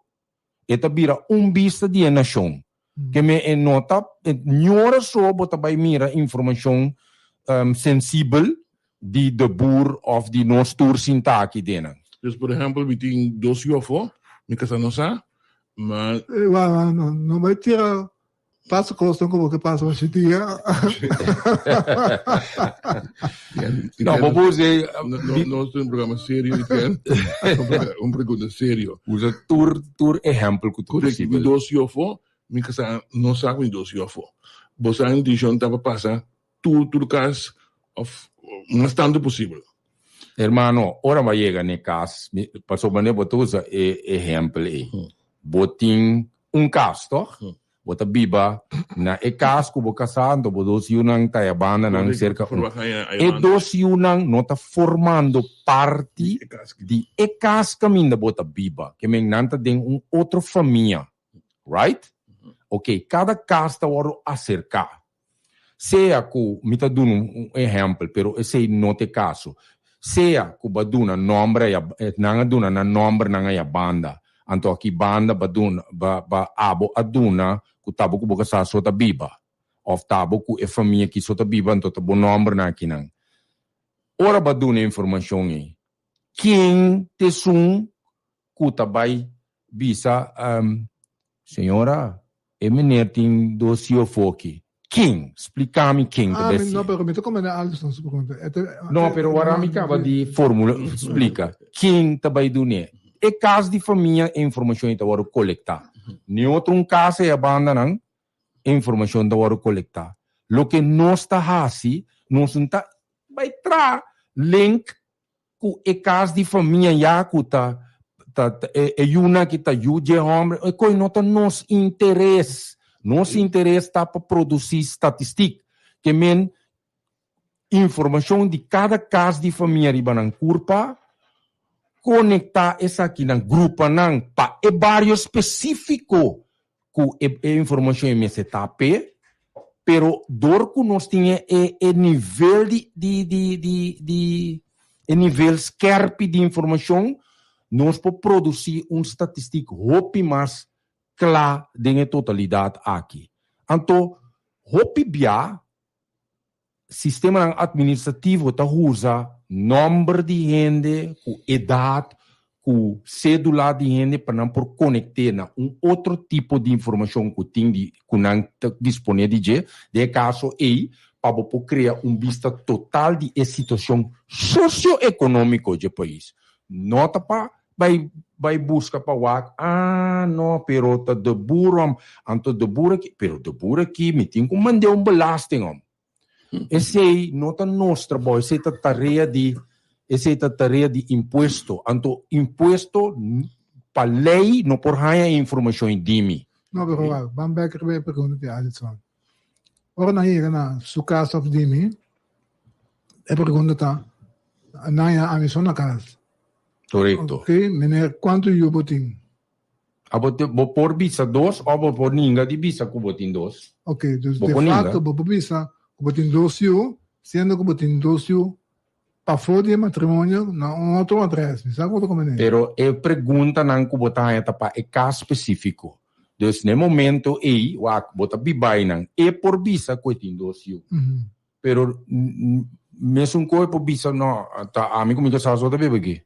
Eta vira vista de nação. Que me nota, nhora só bota vai mira informação sensível de boer of de nos tour sinta aqui dentro. Dus, por exemplo, we tem 2 UFO, me casa não sabe, mas não vai tirar passa questão como que passa hoje dia. Não, vou dizer, nós temos um programa sério e tem pergunta sério. Usa tour exemplo que tu possível. De 2 UFO, me casa não sabe 2 UFO. Você a intenção estava passar tudo caso of mas tanto possível. Hermano, ora vai chegar ne caso, passou bem botar usa exemplo aí. Botin caso, toh? Bota biba na caso que vou casar, do dos yunang tayabana nang cerca dos yunang nota formando parte de caso caminho bota biba que men nanta den outra família, right? Ok, cada caso tá oro acercar. Seja que me tá dando exemplo, pero esse não é caso. Seja que baduna nombre nanga duna na nombre nanga ya banda. Anto aqui banda baduna ba abo aduna ku tabo ku boka sa sota biba. Of tabo ku e família que sota biba anto tabo nombre na kinang. Ora baduna informação aí. Quem te sum ku tabay bisa senhora e menino tem dossiê foque. Quem? Explica-me quem. Não, pero me como é Alisson se pergunta. Não, pero agora me acaba de fórmula. Explica. Quem tabay dune? É caso de família e informação que está coletar. Nem outro caso é a banda não informação que está coletar. Lo que nós está fazendo, nós está vai tra link com o caso de família já que está é uma que está ajuda homem, é coisa não está nos interesse. Nosso interesse está para produzir estatística, que men informação de cada casa de família riba ng curpa, conectar essa aqui na grupo nang pa e barrio específico com informação em MSTP, pero dor que nós tinha nível nível scarpe de informação, nós podemos produzir estatística hopi mais clara de totalidade aqui. Então, hopi bia sistema administrativo tá usa número de gente, com idade, com cédula de gente para não por conectar na outro tipo de informação que tem que não disponível de caso aí para criar vista total de situação socioeconômica do país. Nota para vai buscar para o não, pero tá de burro, anto de burro aqui, pero de burro aqui, me tem que mandar belasting. Esse aí não é nosso trabalho, essa é a tarefa de imposto. Então, imposto para lei não por ganhar informação de mim. Não, pero vamos ver que vai perguntar de Alisson. Ora na hora na sua casa of Dimi, é pergunta tá na a missão na casa. Correto. Ok, menino, quanto eu botin? Vou por visa 2 ou vou por ninguém de visa que botin 2. Ok, de fato, vou por visa botin 2 sendo que botin 2 para fora de matrimônio na outro address. Sabe como é? Pero é pergunta não que botar para é caso específico. Então, no momento aí, bota bibai não é por visa que tem 2 Pero mesmo que é por visa não, tá amigo me só da bebê aqui.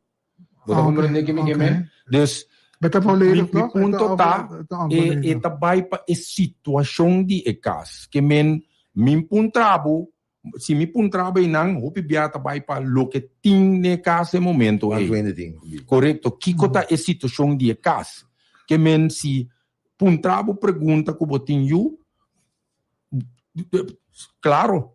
Bota compreender que me queime. Então, ponto tá é também para a situação de caso que me puntrabo. Se me puntraba e não, o pibiata vai para o que tem nesse caso momento. Correto. Que cota é a situação de caso? Que men se puntraba pergunta que botinho, claro,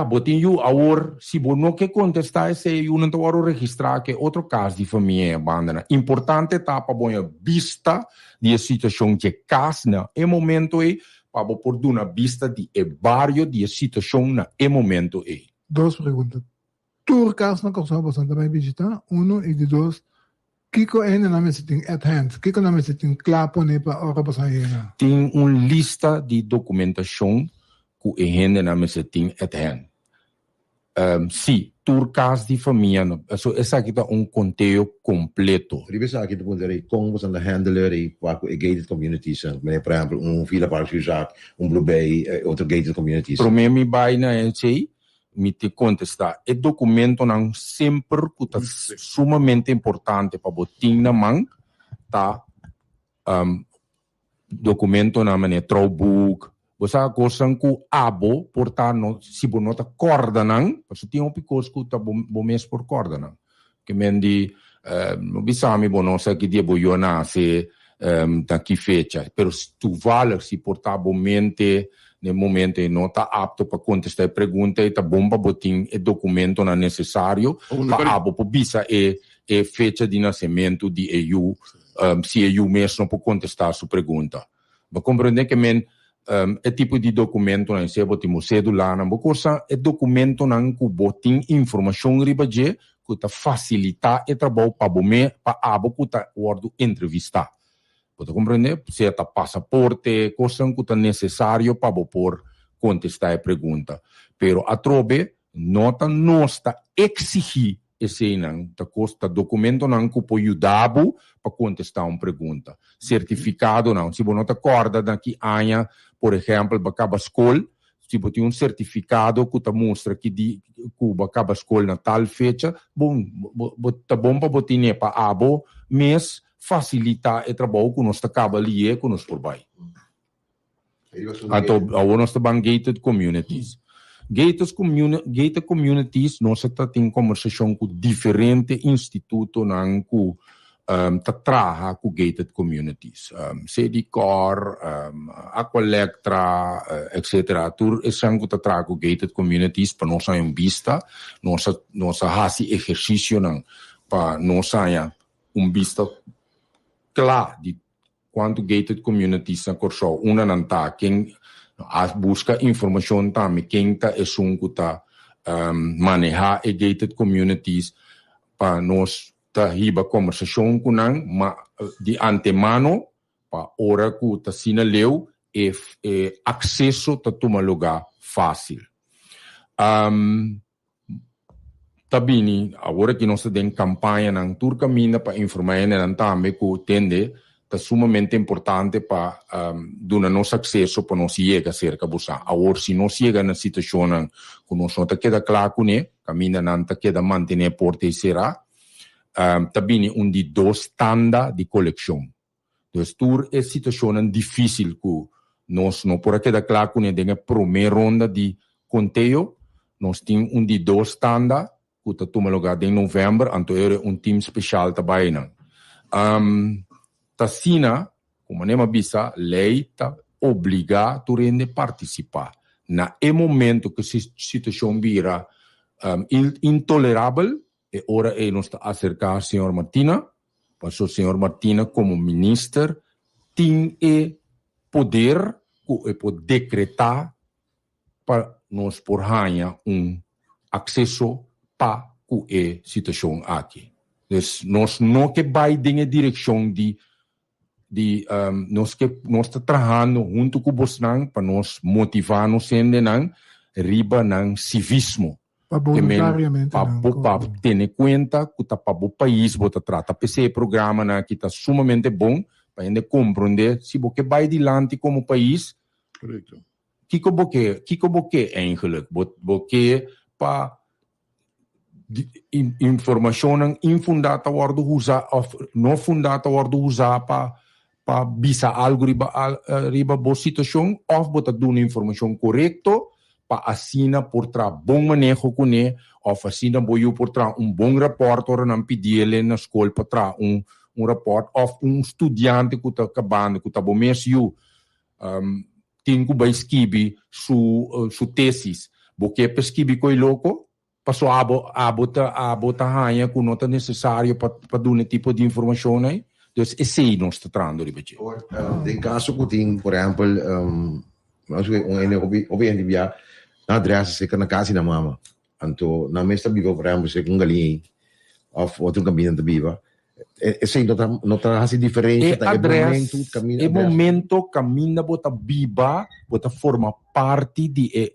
botinho agora se você não quer contestar esse, eu não estou a registrar que outro caso de família abandona. Importante tá para boa vista de situação de caso no momento aí. Para por dar uma vista de vários de situação no momento aí. 2 perguntas. Tu caso na casa você também visitar? 1 e 2. Kiko ainda não me tem at hand. Kiko não me tem claro para hora para sair. Tem uma lista de documentação que ainda não me tem at hand. Sim, tu caso de família, essa aqui é conteúdo completo. Ribesa aqui do ponto como você anda handler e para gated communities, por exemplo, Villa Park Jacques, Blue Bay, outro gated communities. Para mim, me vai na NCI, me te contestar. É documento não sempre que tá sumamente importante para botar na mão, tá? Documento na maneira Trowbook. Você gostam que abo portar se você não está coordenando, você tem picos que está bom mês por coordenando. Que mendi não bisami não sei que dia eu nasce tá que fecha, pero se tu vale se portar bom mente no momento e não está apto para contestar pergunta e tá bom para botar o documento não necessário para abo para bisa e fecha de nascimento de EU se EU mesmo não pode contestar sua pergunta. Mas compreender que é tipo de documento não se botar cédula não coisa é documento não que botar informação riba que tá facilitar o trabalho para bome para abo que tá ordo entrevistar. Pode compreender? Se tá passaporte, coisa que tá necessário para por contestar a pergunta. Pero a trobe nota nosta exigir esse não tá costa documento não que pode ajudar para contestar uma pergunta. Certificado não, se você não tá corda daqui aña, por exemplo, para cada escola, se você tem certificado que mostra que acaba a escola na tal fecha, tá bom para botar para abo, mas facilitar o trabalho que nós acaba ali que nós por vai. Então, nós estamos gated communities. Gated communities, nós temos conversação com diferentes institutos que trabalham com gated communities. CDCOR, Aqualectra, etc. Tudo isso que trabalha com gated communities para nós em vista, nós fazemos exercício para nós vista claro de quanto gated communities na corso. Uma não está, quem busca informação também, quem está é um que está manejar gated communities para nós ta hiba conversação kunang de antemano para ora ku ta sinaleu acesso ta toma lugar fácil. Tabini, agora que nós temos campanha na Turcamina para informar na também que tende é sumamente importante para dar nosso acesso para nós chegar cerca de agora se nós chega na situação que nós não queda claro que né caminha não queda manter porta e será tabini de 2 tanda de coleção. Então é situação difícil que nós não por queda claro que né na primeira ronda de conteio nós temos de 2 tanda que está toma lugar em novembro, então era time especial também não. Tassina, como nem bisa, lei tá obriga a rende participar. Na momento que a situação vira intolerável, é hora de nós acercar a senhora Martina, para o senhor Martina como ministro tem poder decretar para nós por ganhar acesso para a situação aqui. Então, nós não que vai em direção de nós estamos trabalhando junto com os para nós motivar nos riba ng civismo. Voluntariamente. Para ter em conta que para o país você trata esse programa que está sumamente bom para gente compreender se você vai adiante como país. Correto. Que você eigenlijk? Você para informação infundada worden usada of não fundada worden usada para bisa algo riba boa situação ou botar uma informação correta para assina por tra bom manejo com ele ou assina boiu por tra bom rapport ou não pedir na escola para tra rapport ou estudante que está acabando que está bom mesmo tem que vai escrever sua tesis porque pesquibi coi louco passou a botar ranha que não é necessário para dar um tipo de informação né. Então, esse é nós está tratando de beber. Tem caso que tem, por exemplo, obviamente via na adressa seca na casa da mama. Então, na mesa viva, por exemplo, seca galinha ou outro caminho da viva. Esse não traz diferença. É momento caminha bota viva, bota forma parte de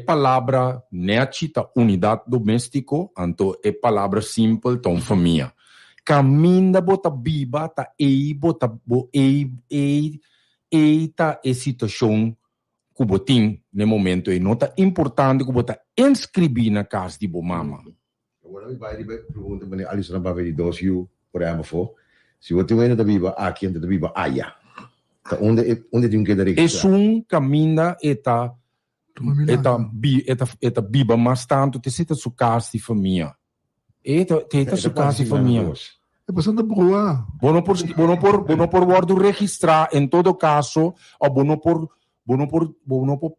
palavra necessita unidade domestico, então é palavra simples tão família. Caminha bota biba tá bota tá situação que botin no momento não tá importante que bota inscrever na casa de bo mama. Agora vai pergunta para Alisson para ver dos you por exemplo se você vem da biba aqui da biba aia onde tem que dar é caminha eta biba mas tanto te sita su casa de família. Eta su casa de família. É bastante boa. Bono por guardo registrar em todo caso, ou bono por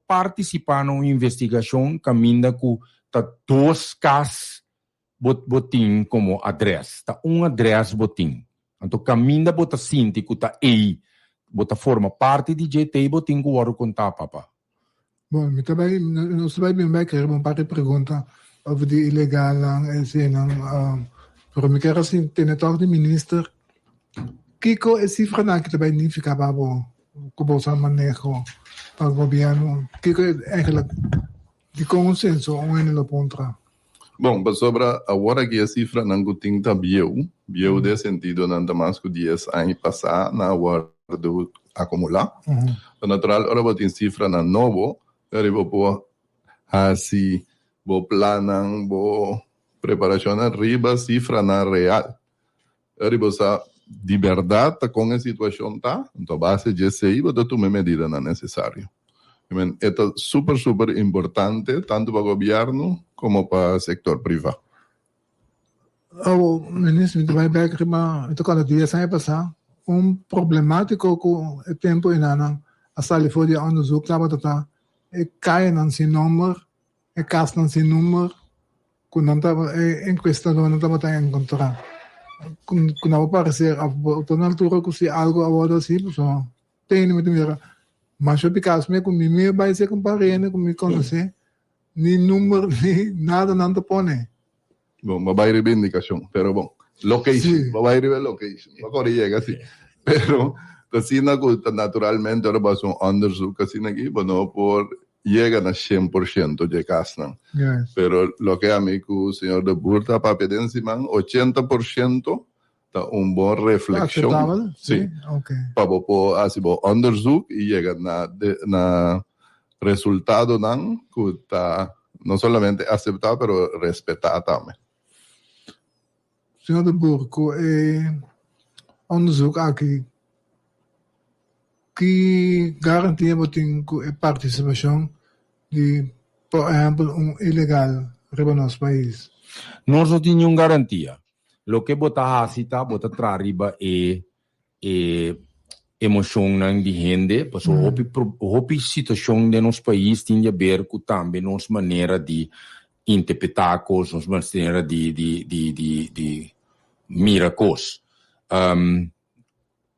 participar na investigação caminha com tá 2 casos botim como adresse, tá adresse botim. Então caminha bota síndico tá bota forma parte de GT botim com o contar papa. Bom, também nós vai bem querer uma parte pergunta over die illegale zinnen. Pero me quero assim, ter toch de minister. Kiko é cifra na que também nem ficava bom. Como se manejo para o governo. Kiko é eigenlijk de consenso ou em la contra. Bom, sobre agora que a cifra não tem tabieu de sentido não mais que 10 anos passar na hora do acumular. O natural agora tem cifra na novo, arriba por assim, bo planan, bo preparação arriba, cifra na real. Arriba sa de verdade com a situação tá, então base de sei, botar uma medida não necessário. É super importante tanto para o governo como para o setor privado. O ministro vai ver mas então cada dia sai passar problemático com o tempo inanang a sali for die onderzoek dat dat cai não sem número é caso não sem número quando não estava em questão não estava a encontrar quando não aparecer a na altura que se algo agora assim só tem muito melhor mas o caso me com mim vai ser comparando com me conhecer ni número, ni nada não te pone. Bom, vai reivindicação, pero bom, location, vai location, agora chega assim. Pero, assim, naturalmente, ahora vai ser onderzoek, assim, aqui, não por llegan a 100% de casa. Yes. Pero lo que a mí, o señor de Burta, para pedir encima, 80% está un buen reflexión. Acceptável? Sí. Okay. Para hacer onderzoek y llegar a resultado que está no solamente aceptado, pero respetado también. Senhor de Burco, onderzoek aqui que garantia botin a participação de, por exemplo, ilegal riba nosso país. Nós não tínhamos garantia. Lo que bota hasita, bota trariba emoção de gente, porque a situação de nosso país tem a ver com também nossa maneira de interpretar coisas, nossa maneira de mirar coisas.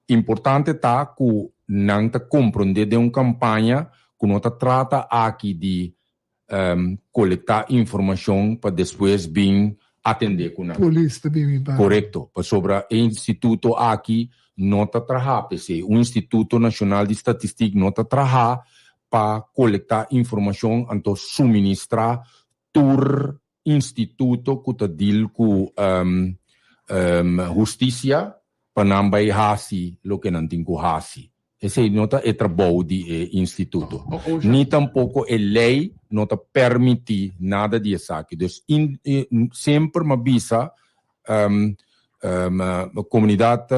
Importante está que não te compreender de uma campanha que não te trata aqui de coletar informação para depois vir atender com a polícia. Correto. Sobre o instituto aqui não te trabalha, o Instituto Nacional de Estatística não te trabalha para coletar informação, então suministrar todo instituto que te deal com justiça para não vai hasi lo que não tem que hasi. Esse não é trabalho do instituto. Nem tampouco a lei não te permite nada disso aqui. Então, sempre me avisa a comunidade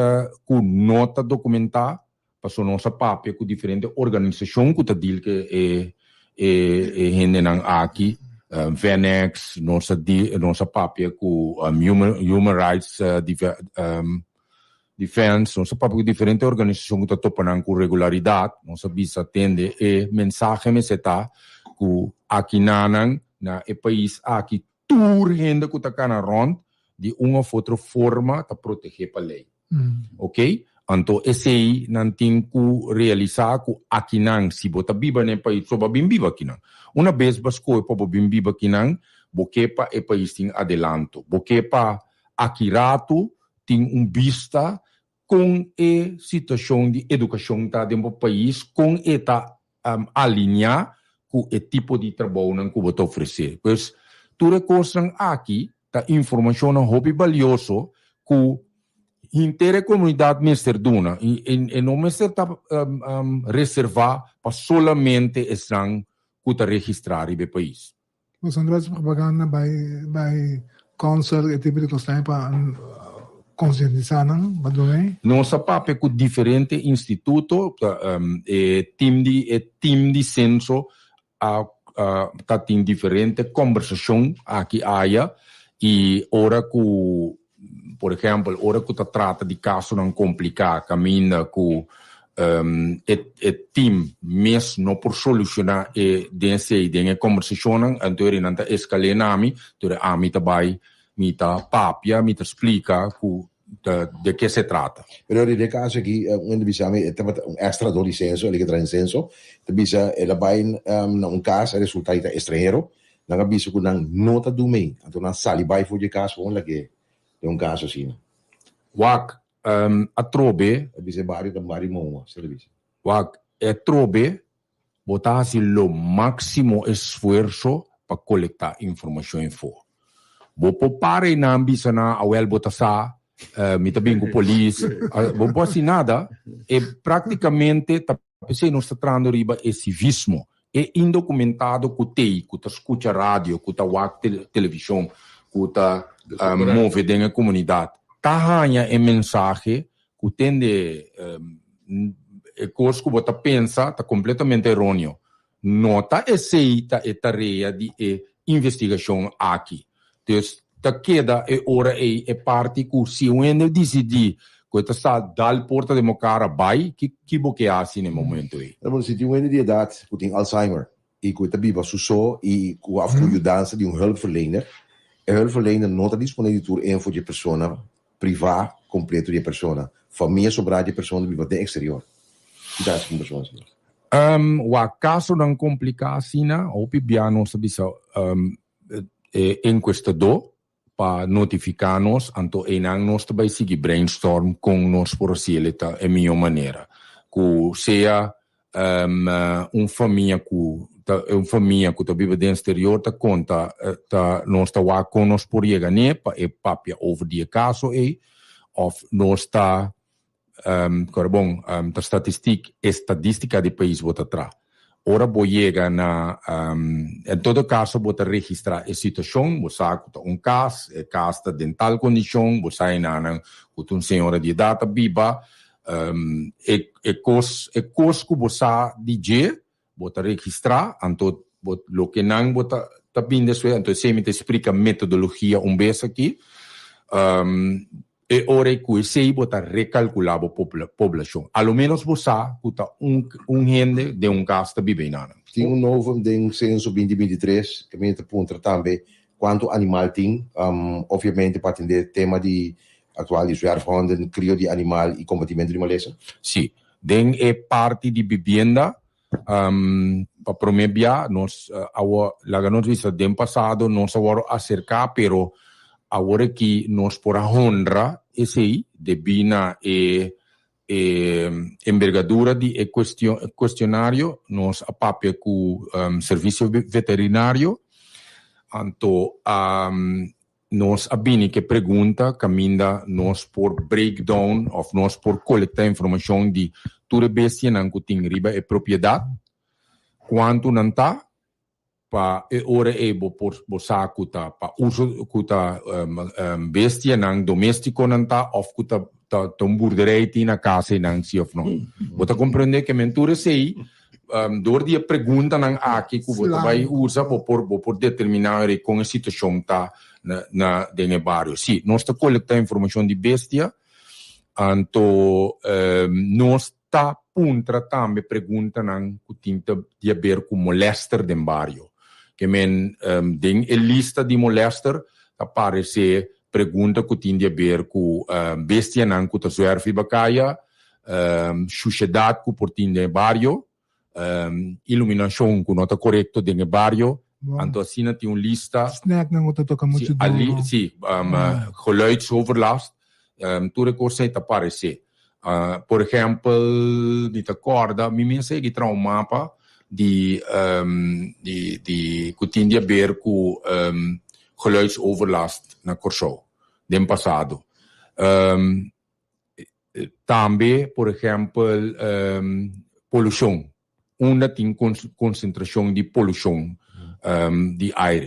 que não está documentada, para nossa papel com diferentes organizações que te que gente aqui, VNX, nossa papel com Human Rights Defense, nossa papel com diferentes organizações que estão com regularidade, nossa visa atende e mensagem me está que aqui na país aqui toda gente que está na ronda de uma ou outra forma para proteger a lei. Ok? Então, esse aí não tem que realizar que aqui não, se você vive no país, só bem vive aqui não. Uma vez você para bem vive aqui não, porque para o país tem adelanto. Porque para aqui rato tem vista com a situação de educação tá dentro do país, com esta alinhar com o tipo de trabalho que você oferecer. Pois, tudo coisa aqui, a informação é hobby valioso que a inteira comunidade mestre duna e não mestre está reservar para solamente estranho que está registrado no país. Mas Andrés propaganda by council e tipo de coisa para conscientizar, não? Nossa papel com diferentes institutos, time de censo, tem diferentes conversações aqui há. E ora que, por exemplo, ora que trata de caso não complicado, caminha que o time mesmo não por solucionar dessa conversação, então ele não está escalando a mim, então a mim também me está papia, me explica de que se trata. Però nel caso aqui, diciamo, un extra di senso, che tra in senso, bisa ela vai un caso risultato estrangeiro, não avisa que não nota do meio, então não sali vai for de caso onde que é caso assim. Wak a trobe, avisa vários mão, serviço. Wak trobe, botar assim o máximo esforço para coletar informação em for. Vou pare na ambisa na awel botar me também com polícia, vou pôr assim nada, é praticamente tá pensei nós tratando riba é civismo. É indocumentado que tem, que escuta rádio, que vê televisão, que move dentro da comunidade. Tahanha é mensagem que tem de coisa que você pensa, está completamente errôneo. Nota aceita a tarefa de investigação aqui. Então, queda hora é parte que se o ende decidir que está dal porta de mocara vai que boque assim no momento aí. Então, se tem uma idade que tem Alzheimer e que está viva só e com a ajudança de hulpverlener, a hulpverlener não está disponível para info de pessoa privada completo de pessoa, família sobrada de pessoa viva do exterior. Que dá com pessoas? Wa caso ng komplikasina, opi biano sa bisa enquestador para notificar-nos, anto enang nos também seguir brainstorm com nos por facilita a minha maneira. Que seja família que tá vive dentro do exterior, tá conta, nós tá lá com nos por chegar né, para papia over die caso of nós tá tá estatística de país bota atrás. Ora vou chegar na, em todo caso, vou registrar a situação, vou saber que caso está em tal condição, vou saber que uma senhora de idade viva, coisa que vou saber dizer, vou registrar, então, o que não vou tá vindo isso, então, se me explica a metodologia vez aqui, e ora que sei botar recalcular a população. Ao menos você botar gente de caso que vive na. Tem novo de censo 2023 que me aponta também quanto animal tem, obviamente para atender tema de atual zwerfhonden, crio de animal e combatimento de maleza. Sim, den é parte de vivenda. Para prometer, nós nós vista den passado nós agora acercar, pero agora que nós por a honra esse devina envergadura de questionário nós a papel com serviço veterinário então nós abini que pergunta caminha nós por breakdown of nós por coletar informação de toda bestia não que tem riba é propriedade quanto não tá pa ora por saco ta pa uso kuta bestia nang domestico nanta of kuta burderei na casa nang si of no. Bota compreender que mentura sei dor dia pergunta nang aqui que bota vai usa por determinar com a situação tá na de bairro. Sim, nós está coletar informação de bestia, então nós está punta também pergunta nang que tinta de ver com molester de bairro. Que men tem a lista de molester aparece pergunta que tem a ver com bestia não que tá zwerf bacaia sociedade que por tem de barrio iluminação que não tá correto de barrio então assim tem uma lista snack não tá toca muito ali sim geluidsoverlast tudo coisa tá aparece por exemplo de acorda me mensagem tra um mapa de que tinha a ver com geluidsoverlast na Corsou, do passado. Também, por exemplo, poluição. Onde tem concentração de poluição de ar.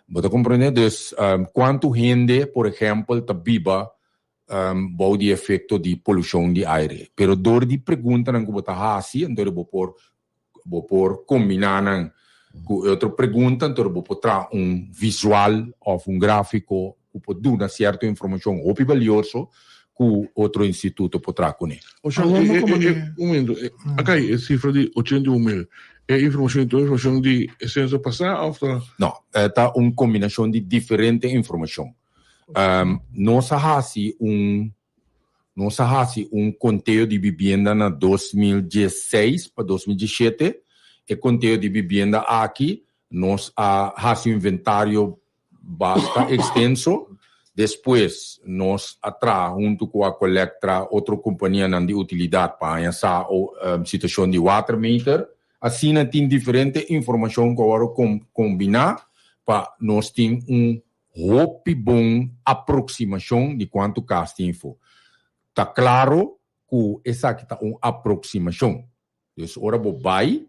Você compreende? Então, quanto gente, por exemplo, está viva por de efeito de poluição de ar. Pero dor de pergunta não que você faz, então vou por combinar com outra pergunta, então vou botar visual ou gráfico que pode dar certa informação ou valioso que outro instituto pode trazer com ele. Momento, aqui a cifra de 81 mil é informação de censo passado? Não, está uma combinação de diferentes informações. Nós fazemos conteúdo de vivenda na 2016 para 2017 e conteúdo de vivenda aqui nós fazemos inventário bastante extenso. Depois nós atrás junto com a coleta outra companhia de utilidade para essa situação de water meter. Assim tem diferente informação que agora combinar para nós ter bom aproximação de quanto gasta info. Está claro que essa aqui está uma aproximação. Então, agora vou vai,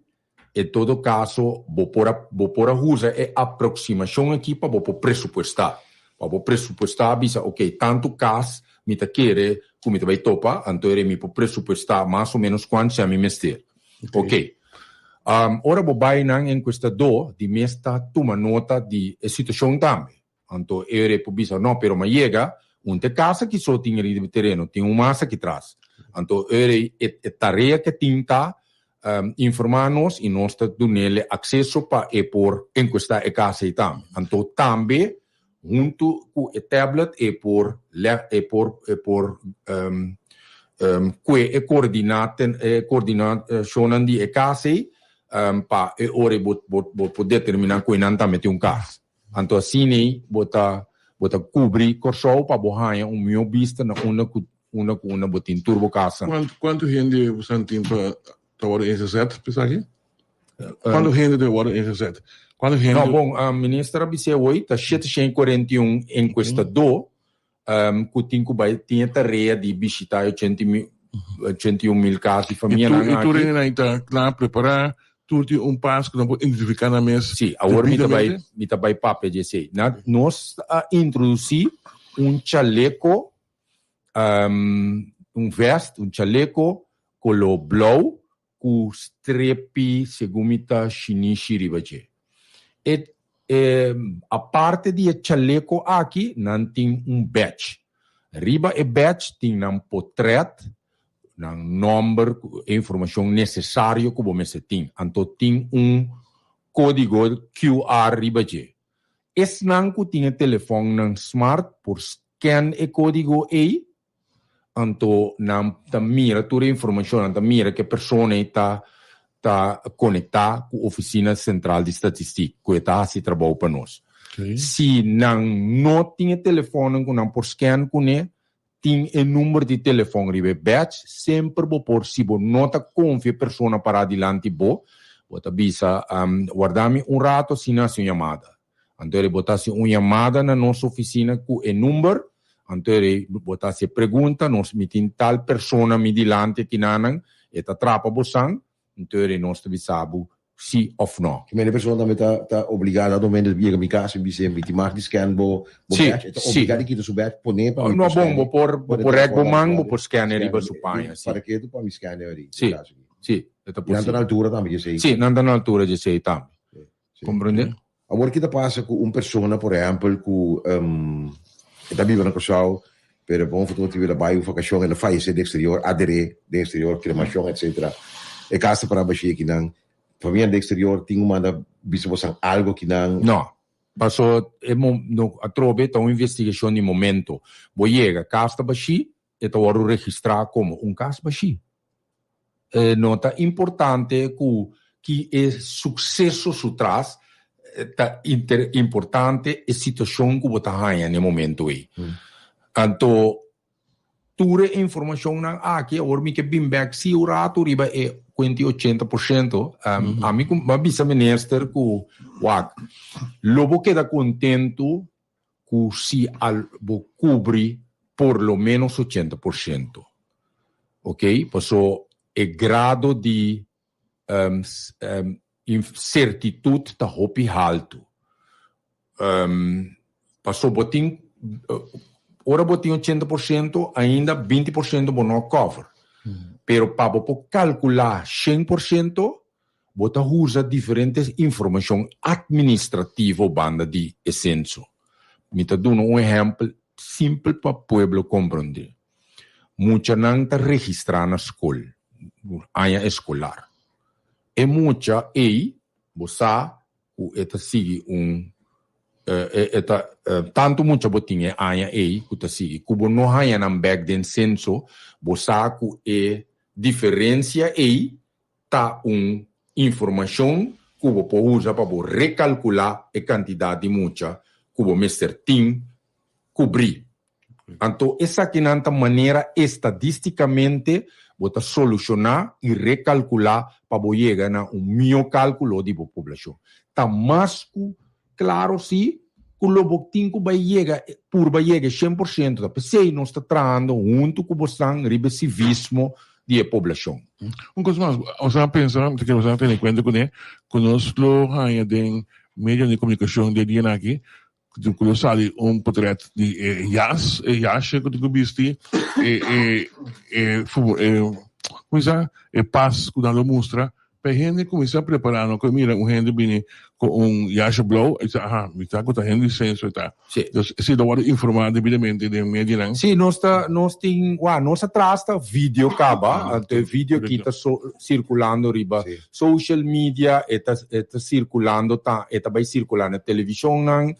em todo caso, vou por a usa é aproximação aqui para vou pressupostar. Para vou pressupostar, bisa, ok, tanto caso me tá querer, como me vai topar, então eu me vou pressupostar mais ou menos quanto se a mim mester. Ok. Ora vou vai em enquestador de mesta toma nota de situação também. Então eu vou bisa, não, pero me chega uma casa que só tinha de terreno, tem uma massa que traz. Então, é tarefa que tem que informar-nos e nós damos acesso para por enquestar a casa e também. Então, também, junto com o tablet, por que è coordinazione di casi pa e ore bot determinar que nanta mete un caso. Anto assim bota cobrir corso pa bohanha mio vista na una botin turbo casa. Quanto gente você tem para hora ingezet, pensar Quanto gente de hora ingezet? Quanto gente? No, bom, a ministra disse hoje, tá 741 enquestador, que tinha tarefa de visitar 81 casos de família. E tu ainda lá preparar, tu tem passo que não pode identificar na mesa. Sim, agora me vai papel de sei. Nós introduzir chaleco, veste, chaleco color blau, com strepi segumita shinishi ribaje. A parte de chaleco aqui não tem badge. Riba badge tem um portrait, um número, informação necessária que você tem. Então tem código QR ribaje. Esse não tem telefone smart por scan e código aí. Então não mira toda a informação, não mira que a pessoa está conectar com a oficina central de estatística que está a trabalhar para nós. Se não tem telefone com não por scan com ele, tem o número de telefone ribe batch sempre por se não está confia pessoa para adiante bota bisa guardar-me rato se não chamada. Então ele botar-se chamada na nossa oficina com o número. Então ele botar-se pergunta, nós metem tal pessoa me dilante que não e tá trapa bosang. Então, nós também sabemos se ou não. Que a pessoa também está obrigada a tomar de vir a casa e me timar de scan bo batch, está obrigada que tu souber poner para não bom por rego mango por scanner riba supanha. Para que tu para me scanner ali. Sim. Está possível. Na altura também já sei. Sim, na altura já sei também. Compreende? Agora que passa com uma pessoa, por exemplo, que está vivendo com o pero bom futuro tiver vai uma vacação e faz de exterior, aderir de exterior, cremação, etc. E casa para baixar que não, família de exterior tem uma bisa você algo que não. Não, passou a trobe tá uma investigação de momento. Vou chegar casa baixar e tá hora registrar como caso baixar. Nota importante que é sucesso sutras tá importante a situação que você está no momento aí. Então toda a informação aqui agora me que bem back se o rato riba é 80%. A mim como bisa minister que logo queda contento que se algo cobre por lo menos 80%. Ok? Passou o grado de incertitude está hopi alto. Passou botin ora botin 80%, ainda 20% não cover. Pero para calcular 100%, bota usa diferentes informações administrativas banda de essência. Me está dando exemplo simples para o povo compreender. Muita não está registrada na escola, área escolar. E muita você está seguindo tanto muita botinha área que está seguindo, como não há na back den censo, você é diferença tá informação que você pode usar para recalcular a quantidade de muita que você tem cobrir. Então, essa aqui é a maneira estatisticamente você solucionar e recalcular para você chegar a meu cálculo de população. Tá mais claro se que o botinho vai chegar 100%, porque nós está tratando junto com você ribe civismo de população. Coisa mais, você pensa que você tem em conta que nós há de mídia de comunicação de dia aqui, que nós sabe portrait de Yas que tu viste coisa paz que não mostra para gente começar a preparar, que mira gente vem com Yas blow, e ah, me está com a gente licença tá. Então se dá para informar devidamente de mídia não. Sim, nós atrás tá vídeo acaba, até vídeo que está circulando riba social media, está circulando vai circular na televisão não.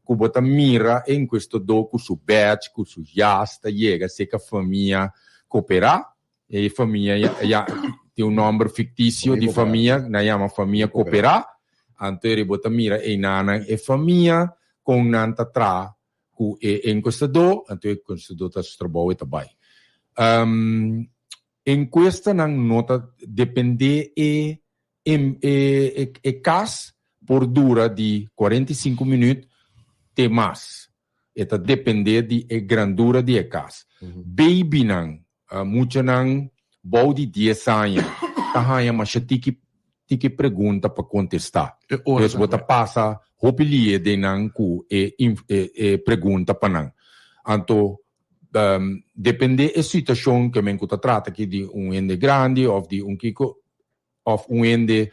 Que você mira em questo docu su batch, que su jasta chega, se que a família cooperar, e família tem um nome fictício de família, na chama família cooperar, então ele bota mira e nana e família com nanta tra ku e enquestador, então o enquestador tá trabalho também. Em questa não nota depende e caso por dura de 45 minutos te mais. Eta depende de grandura de caso. Baby não, muito não, bom de 10 anos, tá mas tiki pergunta para contestar. Depois você passa hopilie de não ku e pergunta para não. Então depende da situação que me trata aqui de ende grande ou de kiko of ende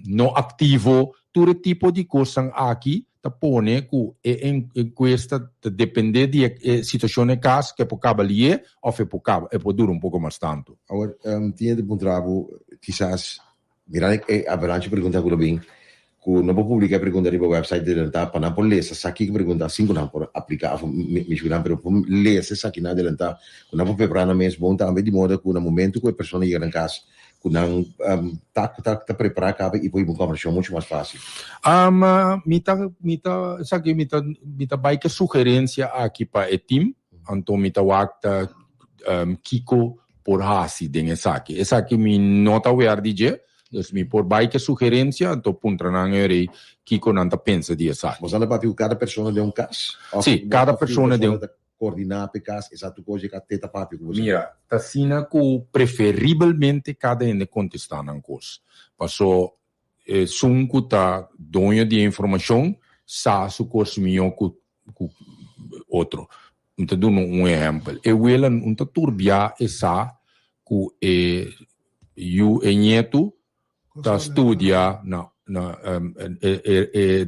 não ativo, todo tipo de coisa aqui ta pone que em questa depende de situação de caso que può cabalie ou può dura um pouco mais tanto. Agora, tinha de bom trabalho, quizás, mirando a avalanche pergunta que bem, que não vou publicar pergunta no website dele, tá? Para não por ler, essa aqui que pergunta, assim, não por aplicar, me escutar, pero por ler essa aqui na dele, tá? Não vou preparar na mesma bom também de modo que no momento que a pessoa chega em casa, que não tá preparado, acaba e põe uma conversão muito mais fácil. Mita baik sugerência aqui para o time, então mita wakta Kiko por hasi dengan saki. Essa aqui me nota o DJ. Dus mi por baie sugerência, então punta na ngeri Kiko não tá pensa de essa. Mas anda para cada pessoa de um caso. Sim, cada pessoa de um coordenar o caso, exato coisa que teta papi. Mira, tá sina que preferivelmente cada um contestar na coisa. Passou sunco tá dono de informação, sa su coisa melhor que outro. Então dou exemplo. Eu ela não tá turbia essa que eu nieto ta studia na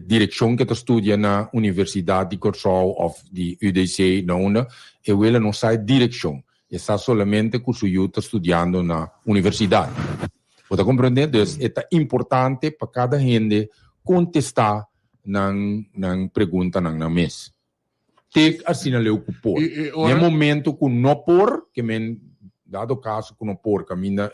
direção que ta studia na Universidade de Curaçao ou de UDC na onda e ela não sai direção está solamente que o eu está estudando na universidade. Você compreende? Então é importante para cada gente contestar na pergunta na mesa. Tem assim a leu por. No momento que não por que men dado caso que não por caminha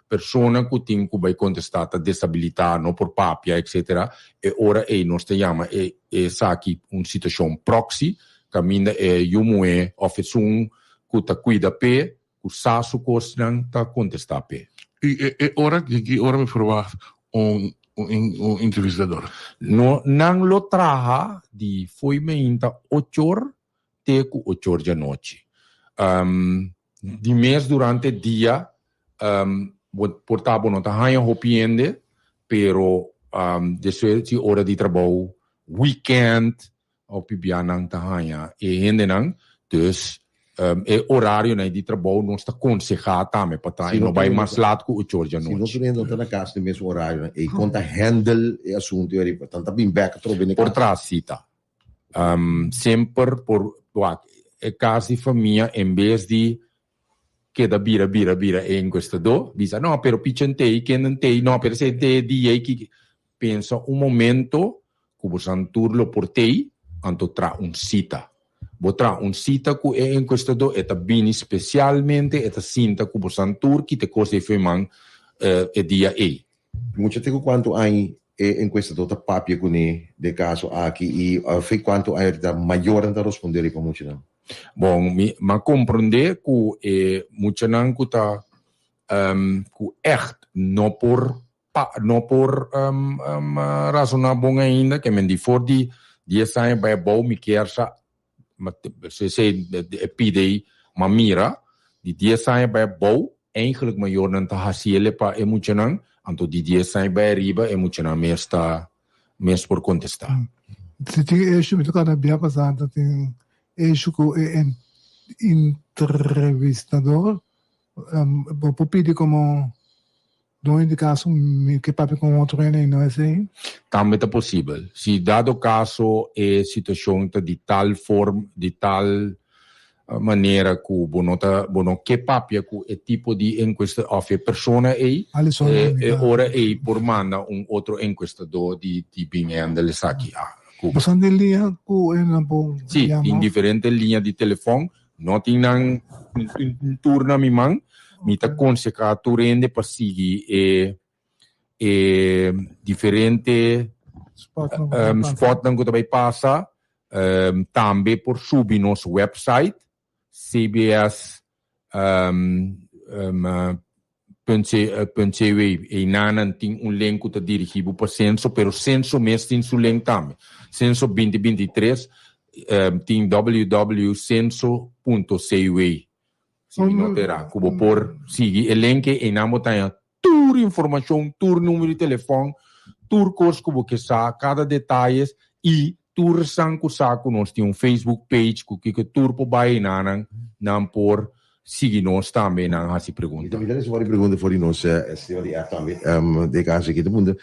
persona que tem que vai contestar a desabilitar não por papia etc. E ora nós te chama essa aqui uma situação proxy caminha eu moe oferecum que ta cuida pe que sasu cosnan ta contestar pe. E ora que ora me provar um entrevistador. No não lo traha de foi me inta 8 horas até 8 horas da noite. De mês durante o dia portava não tá hanha hopiende, pero depois de hora de trabalho, weekend, ou pibianang tá hanha e ainda não, dus horário né de trabalho não está aconselhado também para tá, não vai mais lado que 8 horas da noite. Se não tá na casa no mesmo horário, né, e conta handle o assunto aí, portanto bem back trove por trás cita. Sempre por caso de família em vez de que da bira em questo do, dice no, pero pichantei, que não tem, no, pero se te di que pensa momento que você anturlo por tei, anto tra cita. Botra cita que em questo do eta bini specialmente eta cinta que você antur que te costa foi man dia Muito tempo quanto hai em questo do ta papia con de caso aqui e foi quanto hai da maior anda responder para muito não. Bom, mas compreender que muita não que tá que echt não por razonar bom ainda que me for de 10 anos vai bom me quer se pide uma mira de 10 anos vai bom eigenlijk maior não tá haciele para muita não então de 10 anos vai arriba muita não mesmo por contestar. Se tinha isso me toca bem passado tem isso que entrevistador vou pedir como do indicação que papi com outro não é assim? Também é possível. Se dado caso é situação de tal forma, de tal maneira que bono que papi que é tipo de encuesta of a persona ora por manda outro encuestador de bem aqui. Passando linha com bom. Sim, em diferentes linhas de telefone, não tem nang turna mi mang, mi ta conseca tu rende para seguir diferente spot nang ko tabay passa, também por subir nosso website CBS .cw e nanan tem link que está dirigido para censo, pero censo mesmo tem seu link também. Censo 2023 tem www.censo.cw. Se não terá, como por seguir o link e namo tem toda informação, todo número de telefone, todo coisa que sa, cada detalhe e todo sanco saco nós tem Facebook page que todo por baixo nanan não por seguir nós também na essa pergunta. Então, me uma pergunta for nós, senhor também, de caso aqui, punta,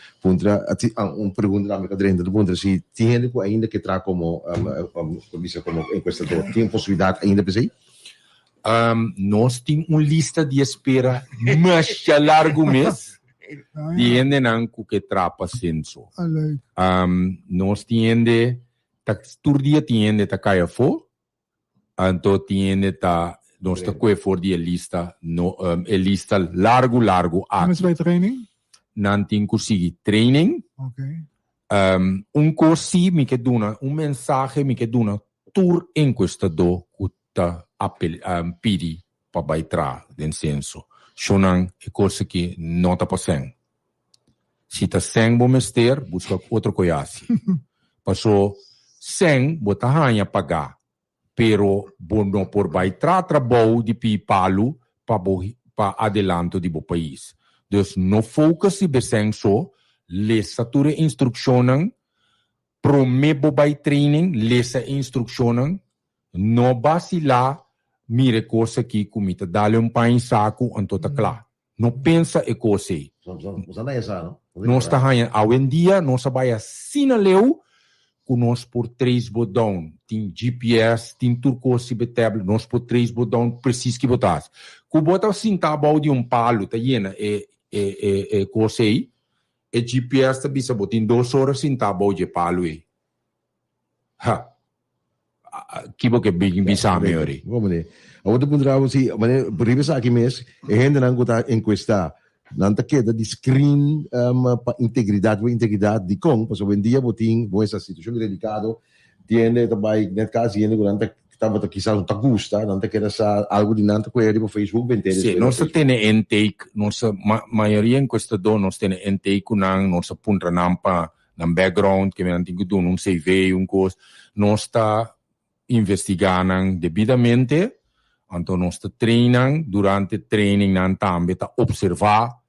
pergunta da minha cadrenda, punta, se tem ainda que tra como em questa tem possibilidade ainda para aí? Nós temos uma lista de espera mais largo mês de ainda não que trapa censo. Nós temos todo dia temos ta caia fo, então temos ta nós está com for die lista no lista largo Mas vai training? Não tem consegui training. Okay. Corsi mi che dona mensagem mi che dona tour in questo do cutta pidi para baitra nel senso sonan e corsi che non ta passeng. Si ta seng bo mester busca outro coiasi. Passou seng bota hanya pagar. Pero bono por baitra trabalho de pipalu para adelanto de bo país. Dus no focus be senso lesature instructionen promebo by training lesa instructionen no basila mire coisa que comita dale pain saco antota cla. No pensa e cose. Nós tá hanha hoje em dia nós vai sinaleu nós por 3 botões, tem GPS, tem turcosi tablet, nós por 3 botões preciso que botar. Que bota assim tá bom de palo, tá iena coisa aí, e GPS tá bisa botar em 2 horas assim tá bom de palo aí. Ha. Que bo que big bisa melhori. Vamos né. A outra ponderava se, mas por isso aqui mesmo, e ainda não está em questa não te queda de screen integridade de com, porque hoje em dia botin essa situação delicada, tiene também net caso tiene durante estava quizás não te gusta, não te queda algo de não te querer por Facebook vender. Sì, non si tiene intake, non si maioria in questo do non si tiene intake non si punta nampa nel background che mi hanno detto un CV un coso, non sta investigando debitamente, anto non sta training durante training non tambe ta osservar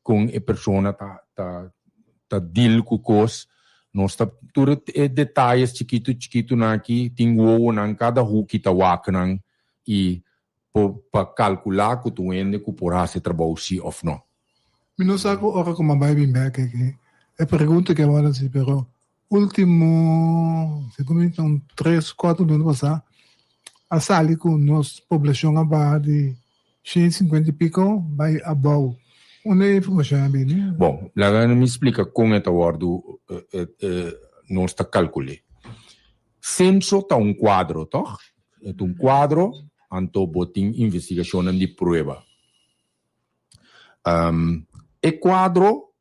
con e persona ta deal com cos nós tá tudo detalhes chiquito naqui tingo nan cada que ta waknan e para calcular que tu ende que por esse trabalho se ou não. Mi non sa ora come vai bem che e pergunta che agora si però ultimo secondo me 3-4 anos passar a sali com nossa população abaixo de 150 e pico vai abaixo. Onde informação bem? Bom, lá me explica como é o não está calculando. Censo tá quadro, tá? É quadro, anto botin investigação de prova. E quadro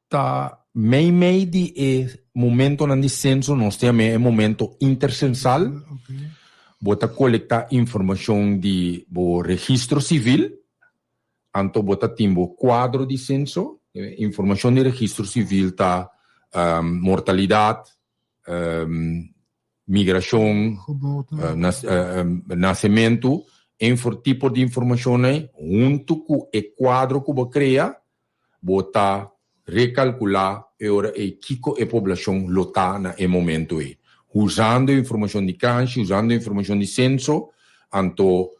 tá meio de momento na censo nós temos momento intercensal. Bota coletar informação de bo registro civil. Anto bota timbo quadro de censo, informação de registro civil tá mortalidade, migração, nascimento, tipo de informação aí, junto com o quadro que você cria, bota recalcular e kiko a população lota na momento aí, usando informação de canche, usando informação de censo, anto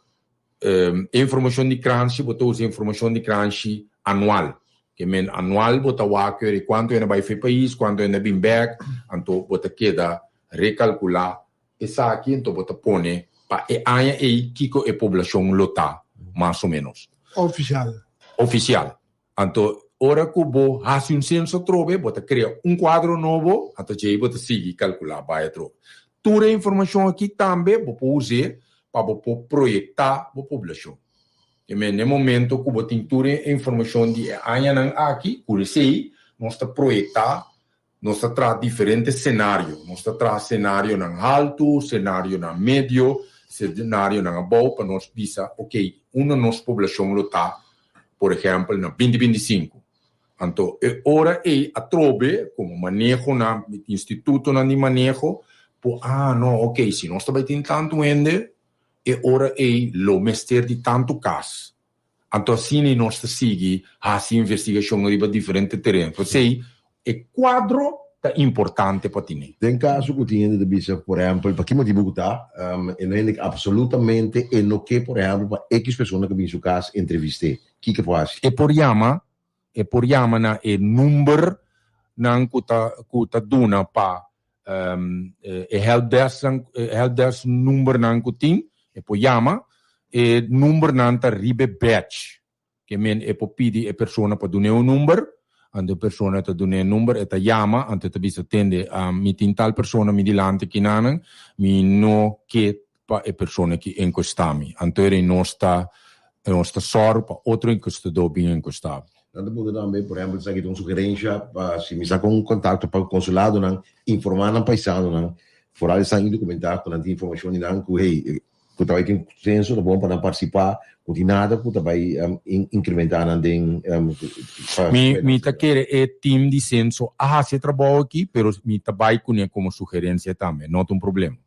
informação de cranche, botou usa informação de cranche anual. Que men anual bota waker quanto ainda vai para país, quanto ainda bem back, então bota queda recalcular essa aqui, então bota pone para e aia e kiko e população lota, mais ou menos. Oficial. Então ora que bo hace censo trove, bota cria quadro novo, então já bota seguir calcular vai trove. toda a informação aqui também vou usar para projetar a população. E no momento que você tem toda a informação de aqui, por isso nós estamos projetar, nós estamos trazendo diferentes cenários. Nós estamos trazendo cenário no alto, cenário no médio, cenário no baixo, para nós pensar, ok, uma nossa população está, por exemplo, no 2025. Então, agora a trobe, como manejo no instituto de manejo, não, ok, se nós também temos tanto gente, agora o mestre de tanto caso. Então, assim, nós seguimos essa investigação em diferentes terrenos. Então, o quadro é importante para ti. Tem caso que tinha de bisa, por exemplo, para que motivo está, e não é absolutamente, e no que, por exemplo, para X pessoas que vêm seu caso entrevistei. O que faz? E por chama na número na que dona para helpdesk número na que tem, e por chama e número na ribe batch, que men e por pedir a pessoa para donar um número, a pessoa está donando número, e chama, ante te bisa tende a mi tin tal persona mi dilante que nanan, mi no que pa e persona que encostami. Antore nostra sorte para outro encostador bem encostado. Nada muda também, por exemplo, se aqui tem uma sugerência, se me saca um contato para o consulado, não informar não paisano, não fora de sangue documentar, não tem informação não que hey, que também tem senso, é bom para participar, não tem nada que também incrementar não tem. Me tá querer é time de senso, se trabalho aqui, pero me também com como sugerência também, não tem um problema.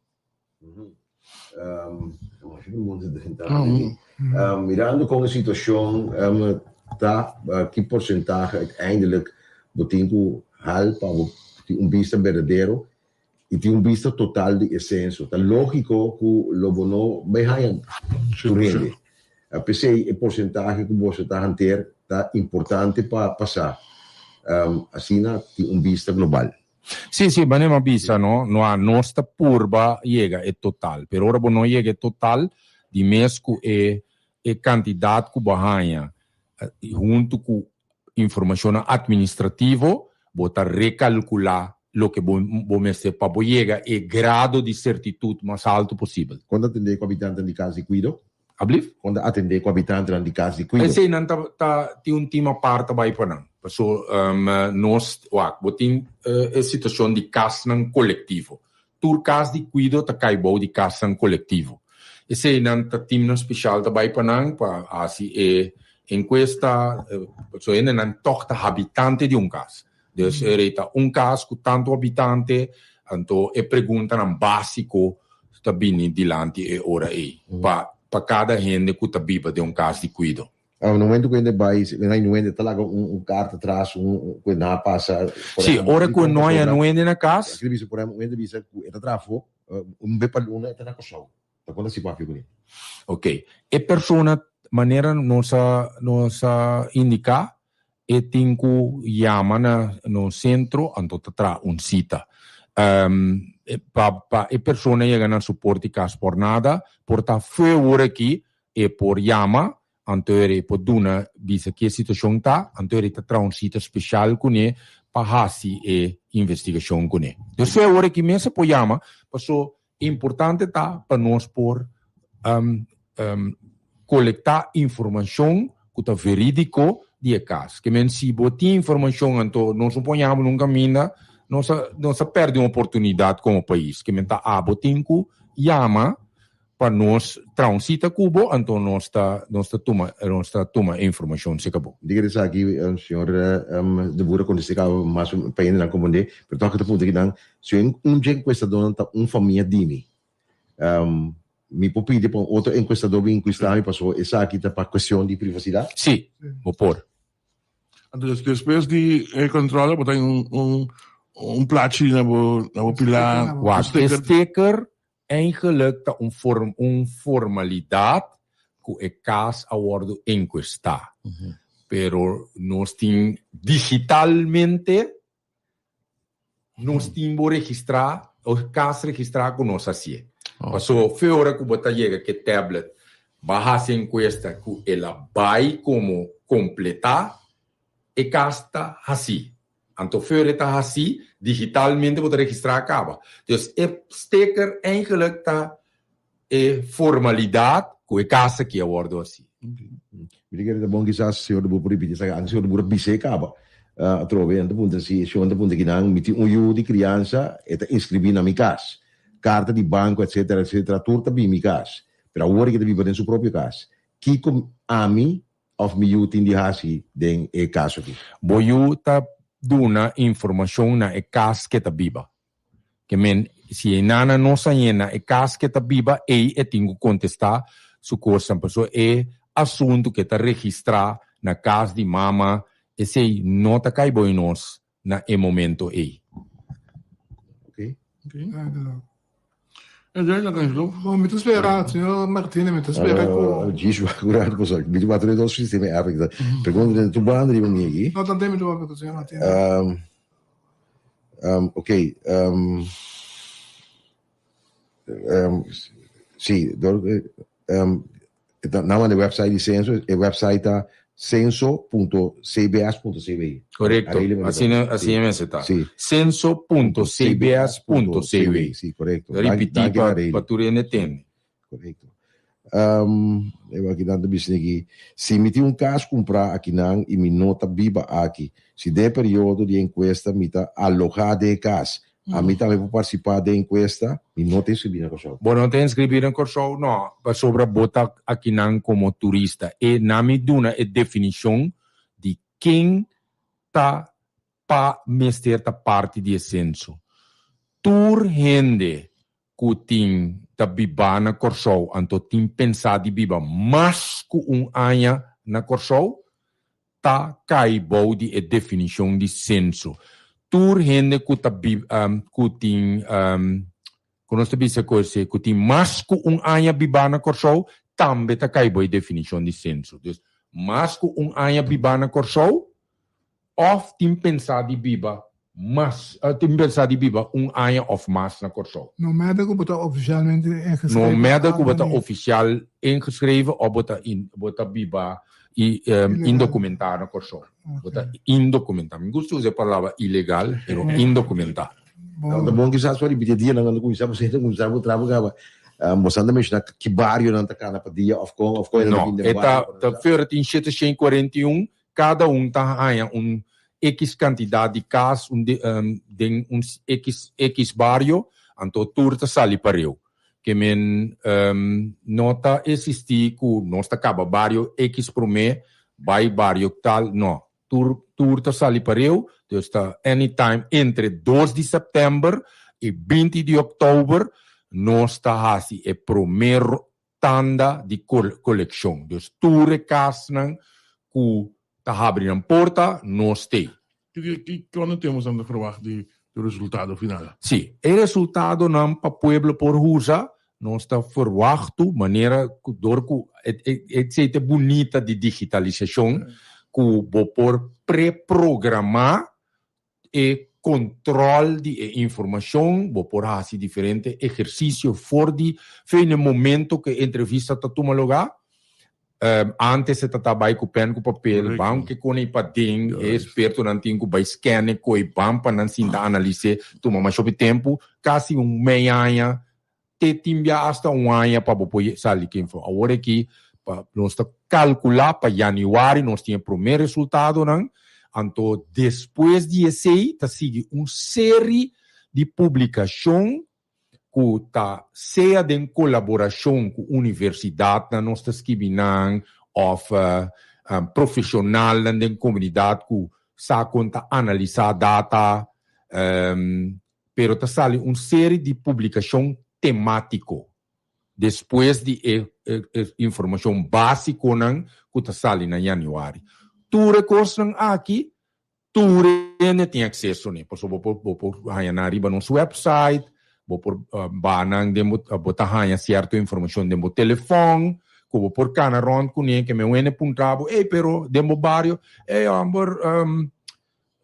Mirando com a situação, que porcentagem uiteindelijk betekent hal para vista verdadeiro e tem vista total de essência. Está lógico que o bono vai ganhar surpreende. A PC a porcentagem que você está a ter está importante para passar. Assim tem vista global. Sì, ma ne vista, no? A nostra purba chega é total. Per ora não chega é total, di mesco é candidato que barranha junto com informação administrativa, bota recalcular o que vamos fazer para chegar e grado de certitude mais alto possível. Quando atender com habitante de casa de cuido? Quando atender com habitante de casa de cuido? Esse não tem um time à parte vai para não. So, nós temos a situação de casa coletivo. Tur casa de cuido tá caibou de casa coletivo. Esse não tem um especial também para não, para assim encuesta, ainda não toca habitante de caso. Então, caso com tanto habitante, então é pergunta básico está bem dilante e ora aí para cada gente que está viva de caso de cuido. No momento que vai, não é talaga carta atrás, que não passa. Sim, ora que não é na casa. Escrevi por exemplo, ainda bisa que está trafo, bepaluna está na coção. Tá quando se pode fazer. Ok, e persona maneira nossa indicar e tem que chamar no centro então tra cita para a pessoa chega no suporte caso por nada porta fora aqui e por chama então por duna visa que a situação tá então ele tra cita especial com ele para fazer a investigação com ele então fora aqui mesmo por chama passou importante tá para nós por coletar informação que é verídico de caso. Que se botar informação, então nós não ponhamos num caminho, nós perdemos uma oportunidade como país. Que está botem que chama para nós transita Cuba, então nós toma informação se acabou. Diga aqui, senhor, de Bura quando se acaba mais para ainda não compreender, pero toca de ponto que se enquestador está família dimi. Me può pedir para outro enquestador vir enquistar e passou essa aqui para questão de privacidade? Sim, vou pôr. Depois de controle, botar um plaatje na pilar. O sticker eigenlijk formalidade que é caso a worden enquestar. Pero nós temos digitalmente nós temos registrar o caso registrar com nós assim. Passou fora que você chega que tablet barra a enquesta que ela vai como completar e casta assim Anto voor het hasi, digitalmente wordt registrar acaba. Dus stekker eigenlijk ta formalidade com a casa que abordo assim. Mi ricordo da buon chissà se io devo ripetere, sai, anzi io devo bise caba. Trovi, appunto, si appunto che non mi un di crianza e ti iscrivi in casa, carta di banco, eccetera, eccetera, tutto in mi casa. Però ora che devi vedere in suo proprio casa. Chi come ami of mi aiuti in di hasi den e caso qui. Voglio ta duna informazione na e casa che ta biba. Che men si nana non sa niente e casa che ta biba e tengo contestar su cosa pessoa e assunto che ta registra na casa di mama e sei nota cai boi nos na e momento e. Ok. E dai la canzone. Bom, mi spera, signor Martini, mi spera con... Gesù, curato cosa, mi devo trovare il sistema Africa. Per quanto tu bando di venire qui. No, tanto mi devo per signor Martini. Ok. Sì, nome del website di Censo è il website censo.cbs.cvi. Corretto, assieme sta. Sì. Censo.cbs.cvi. Sì, corretto. Ripeti per tu ne corretto. Eu aqui dando bisne aqui. Se me tem caso comprar aqui não e me nota biba aqui. Se der período de encuesta me tá alojar de casa. A mim também vou participar da encuesta e não tem inscrito na Corsol. Bom, não tem inscrito na Corsol, não. Sobre botar aqui não como turista. E na me duna a definição de quem tá para mester ta parte de censo. Tur gente que tem ta biba na Corsol, anto tem pensado de biba mais que ano na Corsol, ta caibou de a definição de censo. Tur gente que tem conosco bisa coisa que tem mais que ano biba na Corsol, também ta caibou a definição de censo. Dus mais que ano biba na Corsol, of tem pensado de biba mas tem pensado de biba ano of mais na Corsol. No matter que botar oficialmente ingeschreven. No matter que botar oficial ingeschreven of botar biba indocumentado na Corsol. Botar indocumentado. Me gusta usar a palavra ilegal, pero indocumentado. Então, bom que já só repetir dia não começava sempre começava o trabalho mostrando mesmo que bairro não tá kana para dia of coisa não eta tá fora tem 741 cada tá ganha X quantidade de cas de X bairro anto turta sali para eu que men nota existir que nós tá acaba bairro X por mês vai bairro tal não turta sali para eu dus tá anytime entre 2 de setembro e 20 de outubro nós tá assim é primeiro tanda de coleção dus ture cas não que tá abrindo porta nós tem. Quando temos a verwacht do resultado final? Sim, o resultado não para o povo por usa nós está verwacht maneira que bonita de digitalização que vou por pré-programar e controle de informação, vou por assim diferente exercício for de no momento que a entrevista está tomando lugar. Antes se tratava com pen com papel, banco que com ipading, experto não tinha com scan com bam para não se analisar, toma mais sobre tempo, quase meia ano, te timbia hasta ano para poder sair que info. Agora aqui nós está calcular para janeiro nós tinha primeiro resultado não, então depois de esse tá sigue série de publicação que tá seja de colaboração com a universidade na nossa esquibinang ou profissional na comunidade que sa conta analisar data pero tá sale série de publicação temático depois de informação básica que tá sale na janeiro tu recursos aqui tu tem acesso né por riba nosso website vou por banang demo botar hanya certa informação demo telefone como por canaron que me wene puntrabo pero demo barrio amor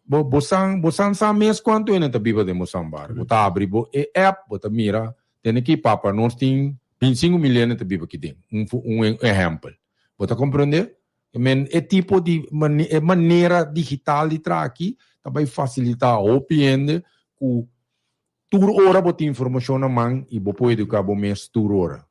bosan sa mês quanto ene tabiba demo sambar botar abrir app botar mira tem aqui papa nós tem 25 milhões tabiba que tem exemplo botar compreender É tipo de maneira digital de aqui também facilitar o cliente que toda hora botar informação na mão e você pode educar o mês toda hora.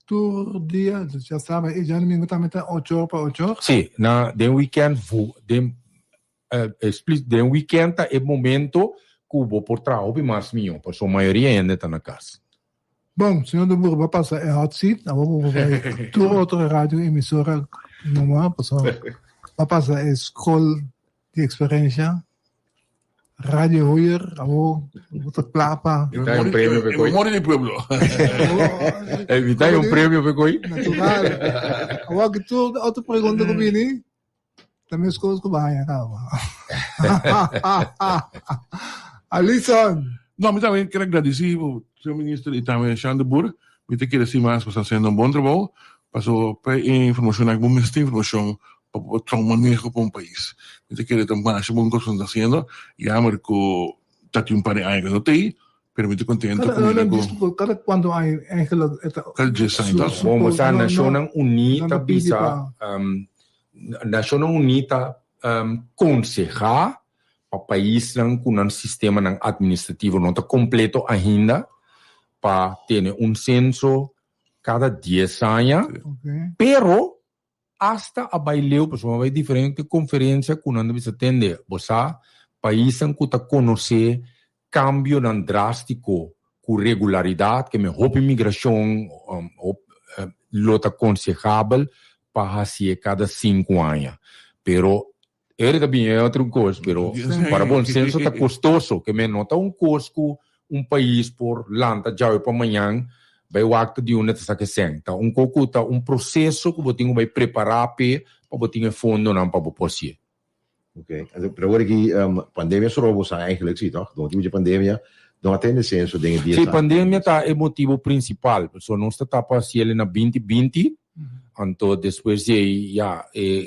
Todo dia, já sabe, e já no domingo também está 8 horas para 8 horas? Sim, na weekend, de weekend é o momento que o por trabalho mais minho, por sua maioria ainda está na casa. Bom, senhor do Burro, vai passar a hot seat, vai toda outra rádio emissora normal, vai passar a escola de experiência, rádio Hoyer, outra plapa. Está um prêmio para coi? Memória de pueblo. Está um prêmio para coi? Natural. Agora que tu, outra pergunta que eu vi, também as coisas que vai, calma. Alisson. Não, mas também quero agradecer ao senhor ministro e também Xandebur, me te quero mais para estar fazendo bom trabalho, passou para informação, que vamos ter informação para o manejo para um país. Me te quero também mais bom que estão fazendo, e a Marco está um par de anos no TI, pero me estou contente com cada quando há cada dia sai então. Bom, mas a Nação Unida bisa Nação Unida aconselhar para o país com um sistema administrativo não está completo ainda para ter censo cada 10 anos, pero hasta a baileu, pessoal, vai diferente conferência que não deve atender. Você país que está conhecer cambio drástico com regularidade, que me roupa imigração lota aconselhável para fazer cada 5 anos. Pero ele também é outra coisa, pero para bom senso está custoso, que me nota custo país por lanta já para amanhã vai o acto de uma dessa que senta um processo que você vai preparar para você fundo não para você. Ok, pero agora que pandemia só você eigenlijk zie toch? Don't die pandemia não tem senso de dia. Sim, pandemia tá é motivo principal, pessoal não está passando na 2020, então depois já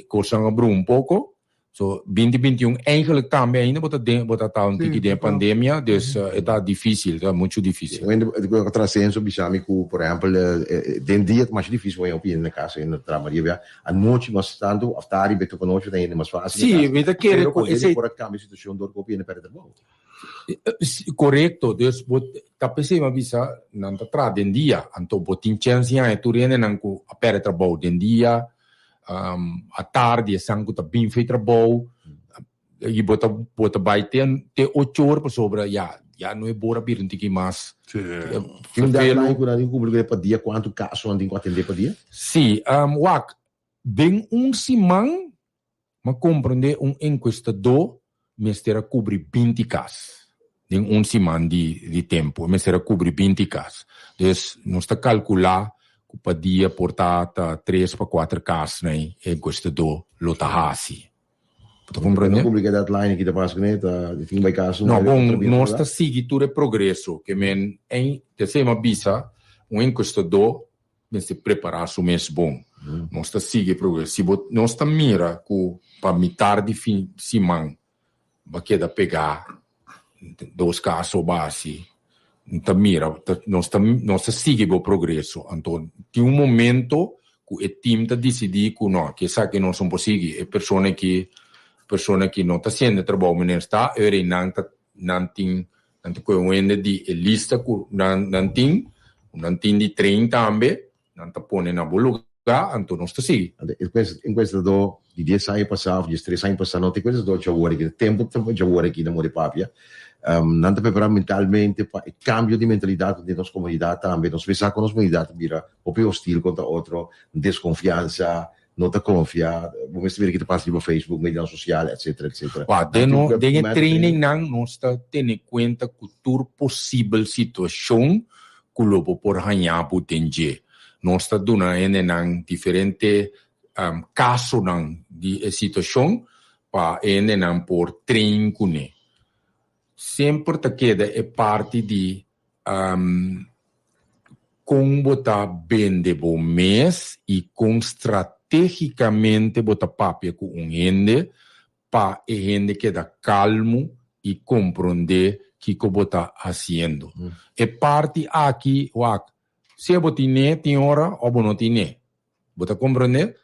coisa abriu pouco. So 2021 eigenlijk também ainda botar um tique de pandemia, dus está difícil, está muito difícil. Ainda o transenso bisami que, por exemplo, den dia é mais difícil vai opinião na casa no trabalho, a noite mas tanto aftari beto conosco tem mais fácil. Sim, me quer esse por cambio situação do opinião para bom. Correto, dus tá pensando bisa não tá tra den dia, então botin chance é tu rene não ku apere trabalho den dia. A tarde é sangue tá bem feito trabalho e bota vai ter 8 horas para sobra já não é bora vir um pouquinho mais um deadline quando eu publico para dia quanto caso andem com atender para dia sim bem semana mas compreender enquestador mas terá cobrir 20 casos em semana de tempo mas terá cobrir 20 casos então nós está calcular para dia portar 3 para 4 casos né em questão lo tahasi tu compreende? Não publica deadline aqui da Pascaneta de fim vai caso não bom nós está seguindo o progresso que men em terceira bisa enquestador men se preparar o mês bom nós está seguindo o progresso se nós está mira com para metade de fim de semana vai querer pegar 2 casos base então mira nós sigue o progresso então tem momento que o time está decidir que não que sabe que não são possíveis é pessoa que não está sendo trabalho mas está não tem coisa de lista que não tem de treino também não está pondo na boa lugar então nós está seguindo em questa do di 10 anni passati, di 3 anni passati, non ti questo do già vuole che tempo già vuole che namore papia non ti preparare mentalmente pa il cambio di mentalità di nostra comunità também non svesa con nostra comunità bira o più hostil contro altro desconfianza non ti confia come si vede che ti passi per Facebook media sociale eccetera eccetera de training não está tendo em conta que toda possível situação que o por ganhar potencial não está dando ainda diferente caso de situação para ainda por treino com sempre te queda é parte de como botar bem de bom mês e com estrategicamente botar papel com gente para a gente quedar calmo e compreender o que botar fazendo. É parte aqui, se você tem hora ou não tem, botar compreender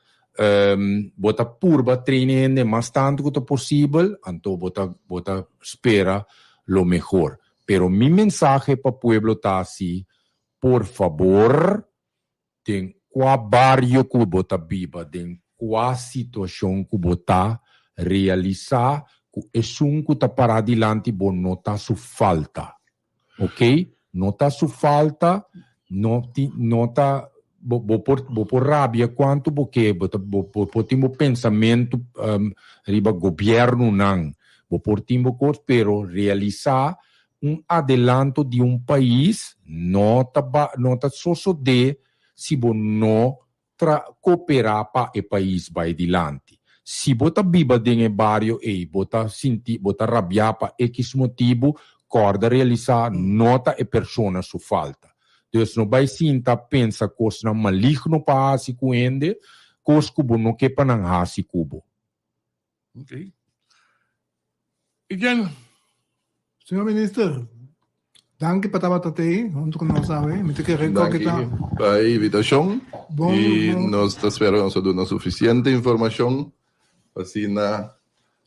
bota purba treinando más tanto que posible, entonces bota espera lo mejor. Pero mi mensaje para el pueblo está así, por favor, en qual barrio que bota viva, en qual situação que bota realizar, que é um que está para adiante, bom, não está su falta, ok? Não está su falta, não está, vou por rabia quanto, porque vou ter pensamento, riba governo não, vou por tempo coisa, pero realizar adelanto de país, não está só de se você não cooperar para o país vai adiante. Se você vive em um bairro e você rabiar para X motivo, corda realizar nota e persona su falta. Então, não vai sentar pensa coisa maligno para si cuende, coisa que não quer para não hasi cubo. Ok. Again. Senhor Ministro, danke para estar aqui, junto com nós, sabe? Me tem que recordar. Para a invitação. E nós esperamos dar uma suficiente informação assim na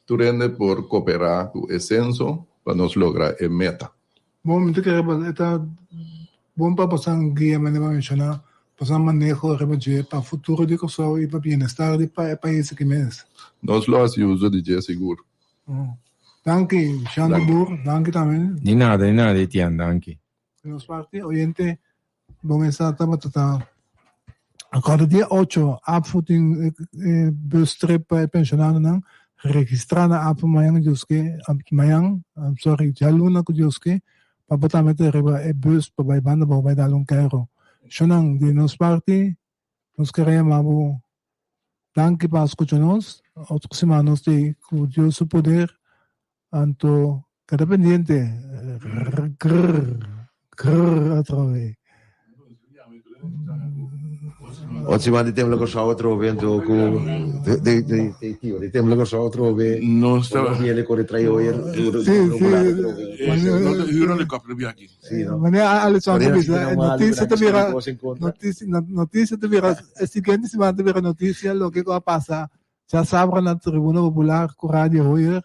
turende por cooperar com o censo para nós lograr a meta. Bom, me tem que recordar, bom para passar guia, mas não mencionar, passar manejo, rebaixar para o futuro de pessoa e para o bem-estar do país que mesmo. Nós lo hacemos de seguro. Danke, Xander Boer, danke também. De nada, Etienne, danke. Nos parte, oyente, bom, essa tá. Agora, dia 8, afvoering bustrip pensionado, não, registrar na app Mayang Juske, Jaluna Juske, para botar meter bus para vai banda para vai dar Cairo. Xonang, de nos parte, nos queremos abo, danke para escucharnos, outros semanas de cujo su poder. Anto, cada pendiente, outra vez. Oggi ma di tempo che so trovando con di tempo che so trovando non sta viene con 3 ore io non le copro via aquí ma ne Alessandro notizia te vera siguiente semana te vera notizia lo che va passa già sabrà na tribuna popular con radio hoyer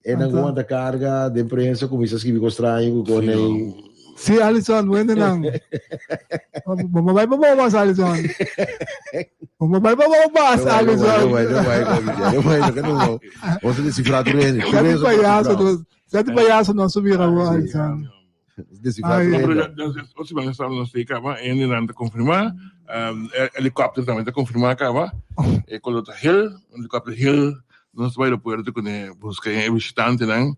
e na quanta carga de imprensa comincia a scrivere con strano con nei Sì, Alison, buena lang. Mamabay pa mo Alison. Mamabay pa mo Alison. Não. Você decifrar tudo. Sete palhaço não subirá o Alison. Decifrar tudo. Oggi ma stanno non stai cava e non da confermar. Helicóptero também da confermar cava. E quello da Hill, helicóptero Hill, non vai aeroporto con buscar visitante não.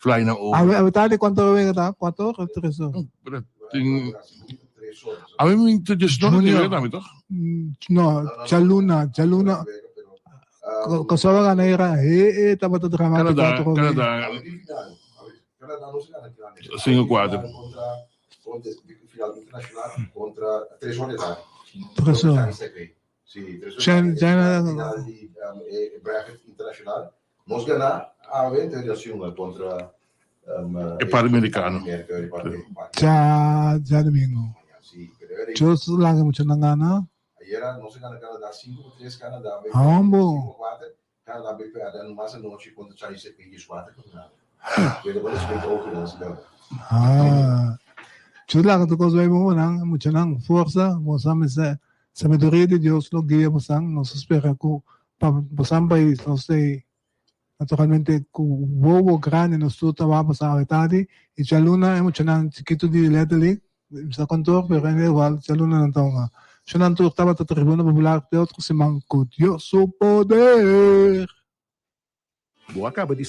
Fly na over. A tarde quanto é tá? 4 ou 3 horas? A mim me suggestion não é também, toch? Não, Jaluna. Kasama ka na ira. Tama to drama. Canadá. 5-4. Final internacional contra 3 horas. 3 horas. Sim, 3 horas. Já bracket internacional. Nós ganhar a venda contra il padre americano. Já domingo. Just lang mo siya nangana. Era não se gana Canadá 5-3 Canadá. Ambo. Canadá BPA no mais noite contra China CPI 4 Canadá. Depois respeito outro não se just lang to ko mo nang mo siya nang força, mo sa sabedoria de Deus lo guia mo sang, nos espera ko pa país, no sei. Naturalmente, com o ovo grande no sul estava passando a metade, e a Luna é muito chiquito de letra sa contor, pero é igual, a Luna não estava. Já não estava na tribuna popular, de outro se mancou. Deus, o poder! Boa acaba de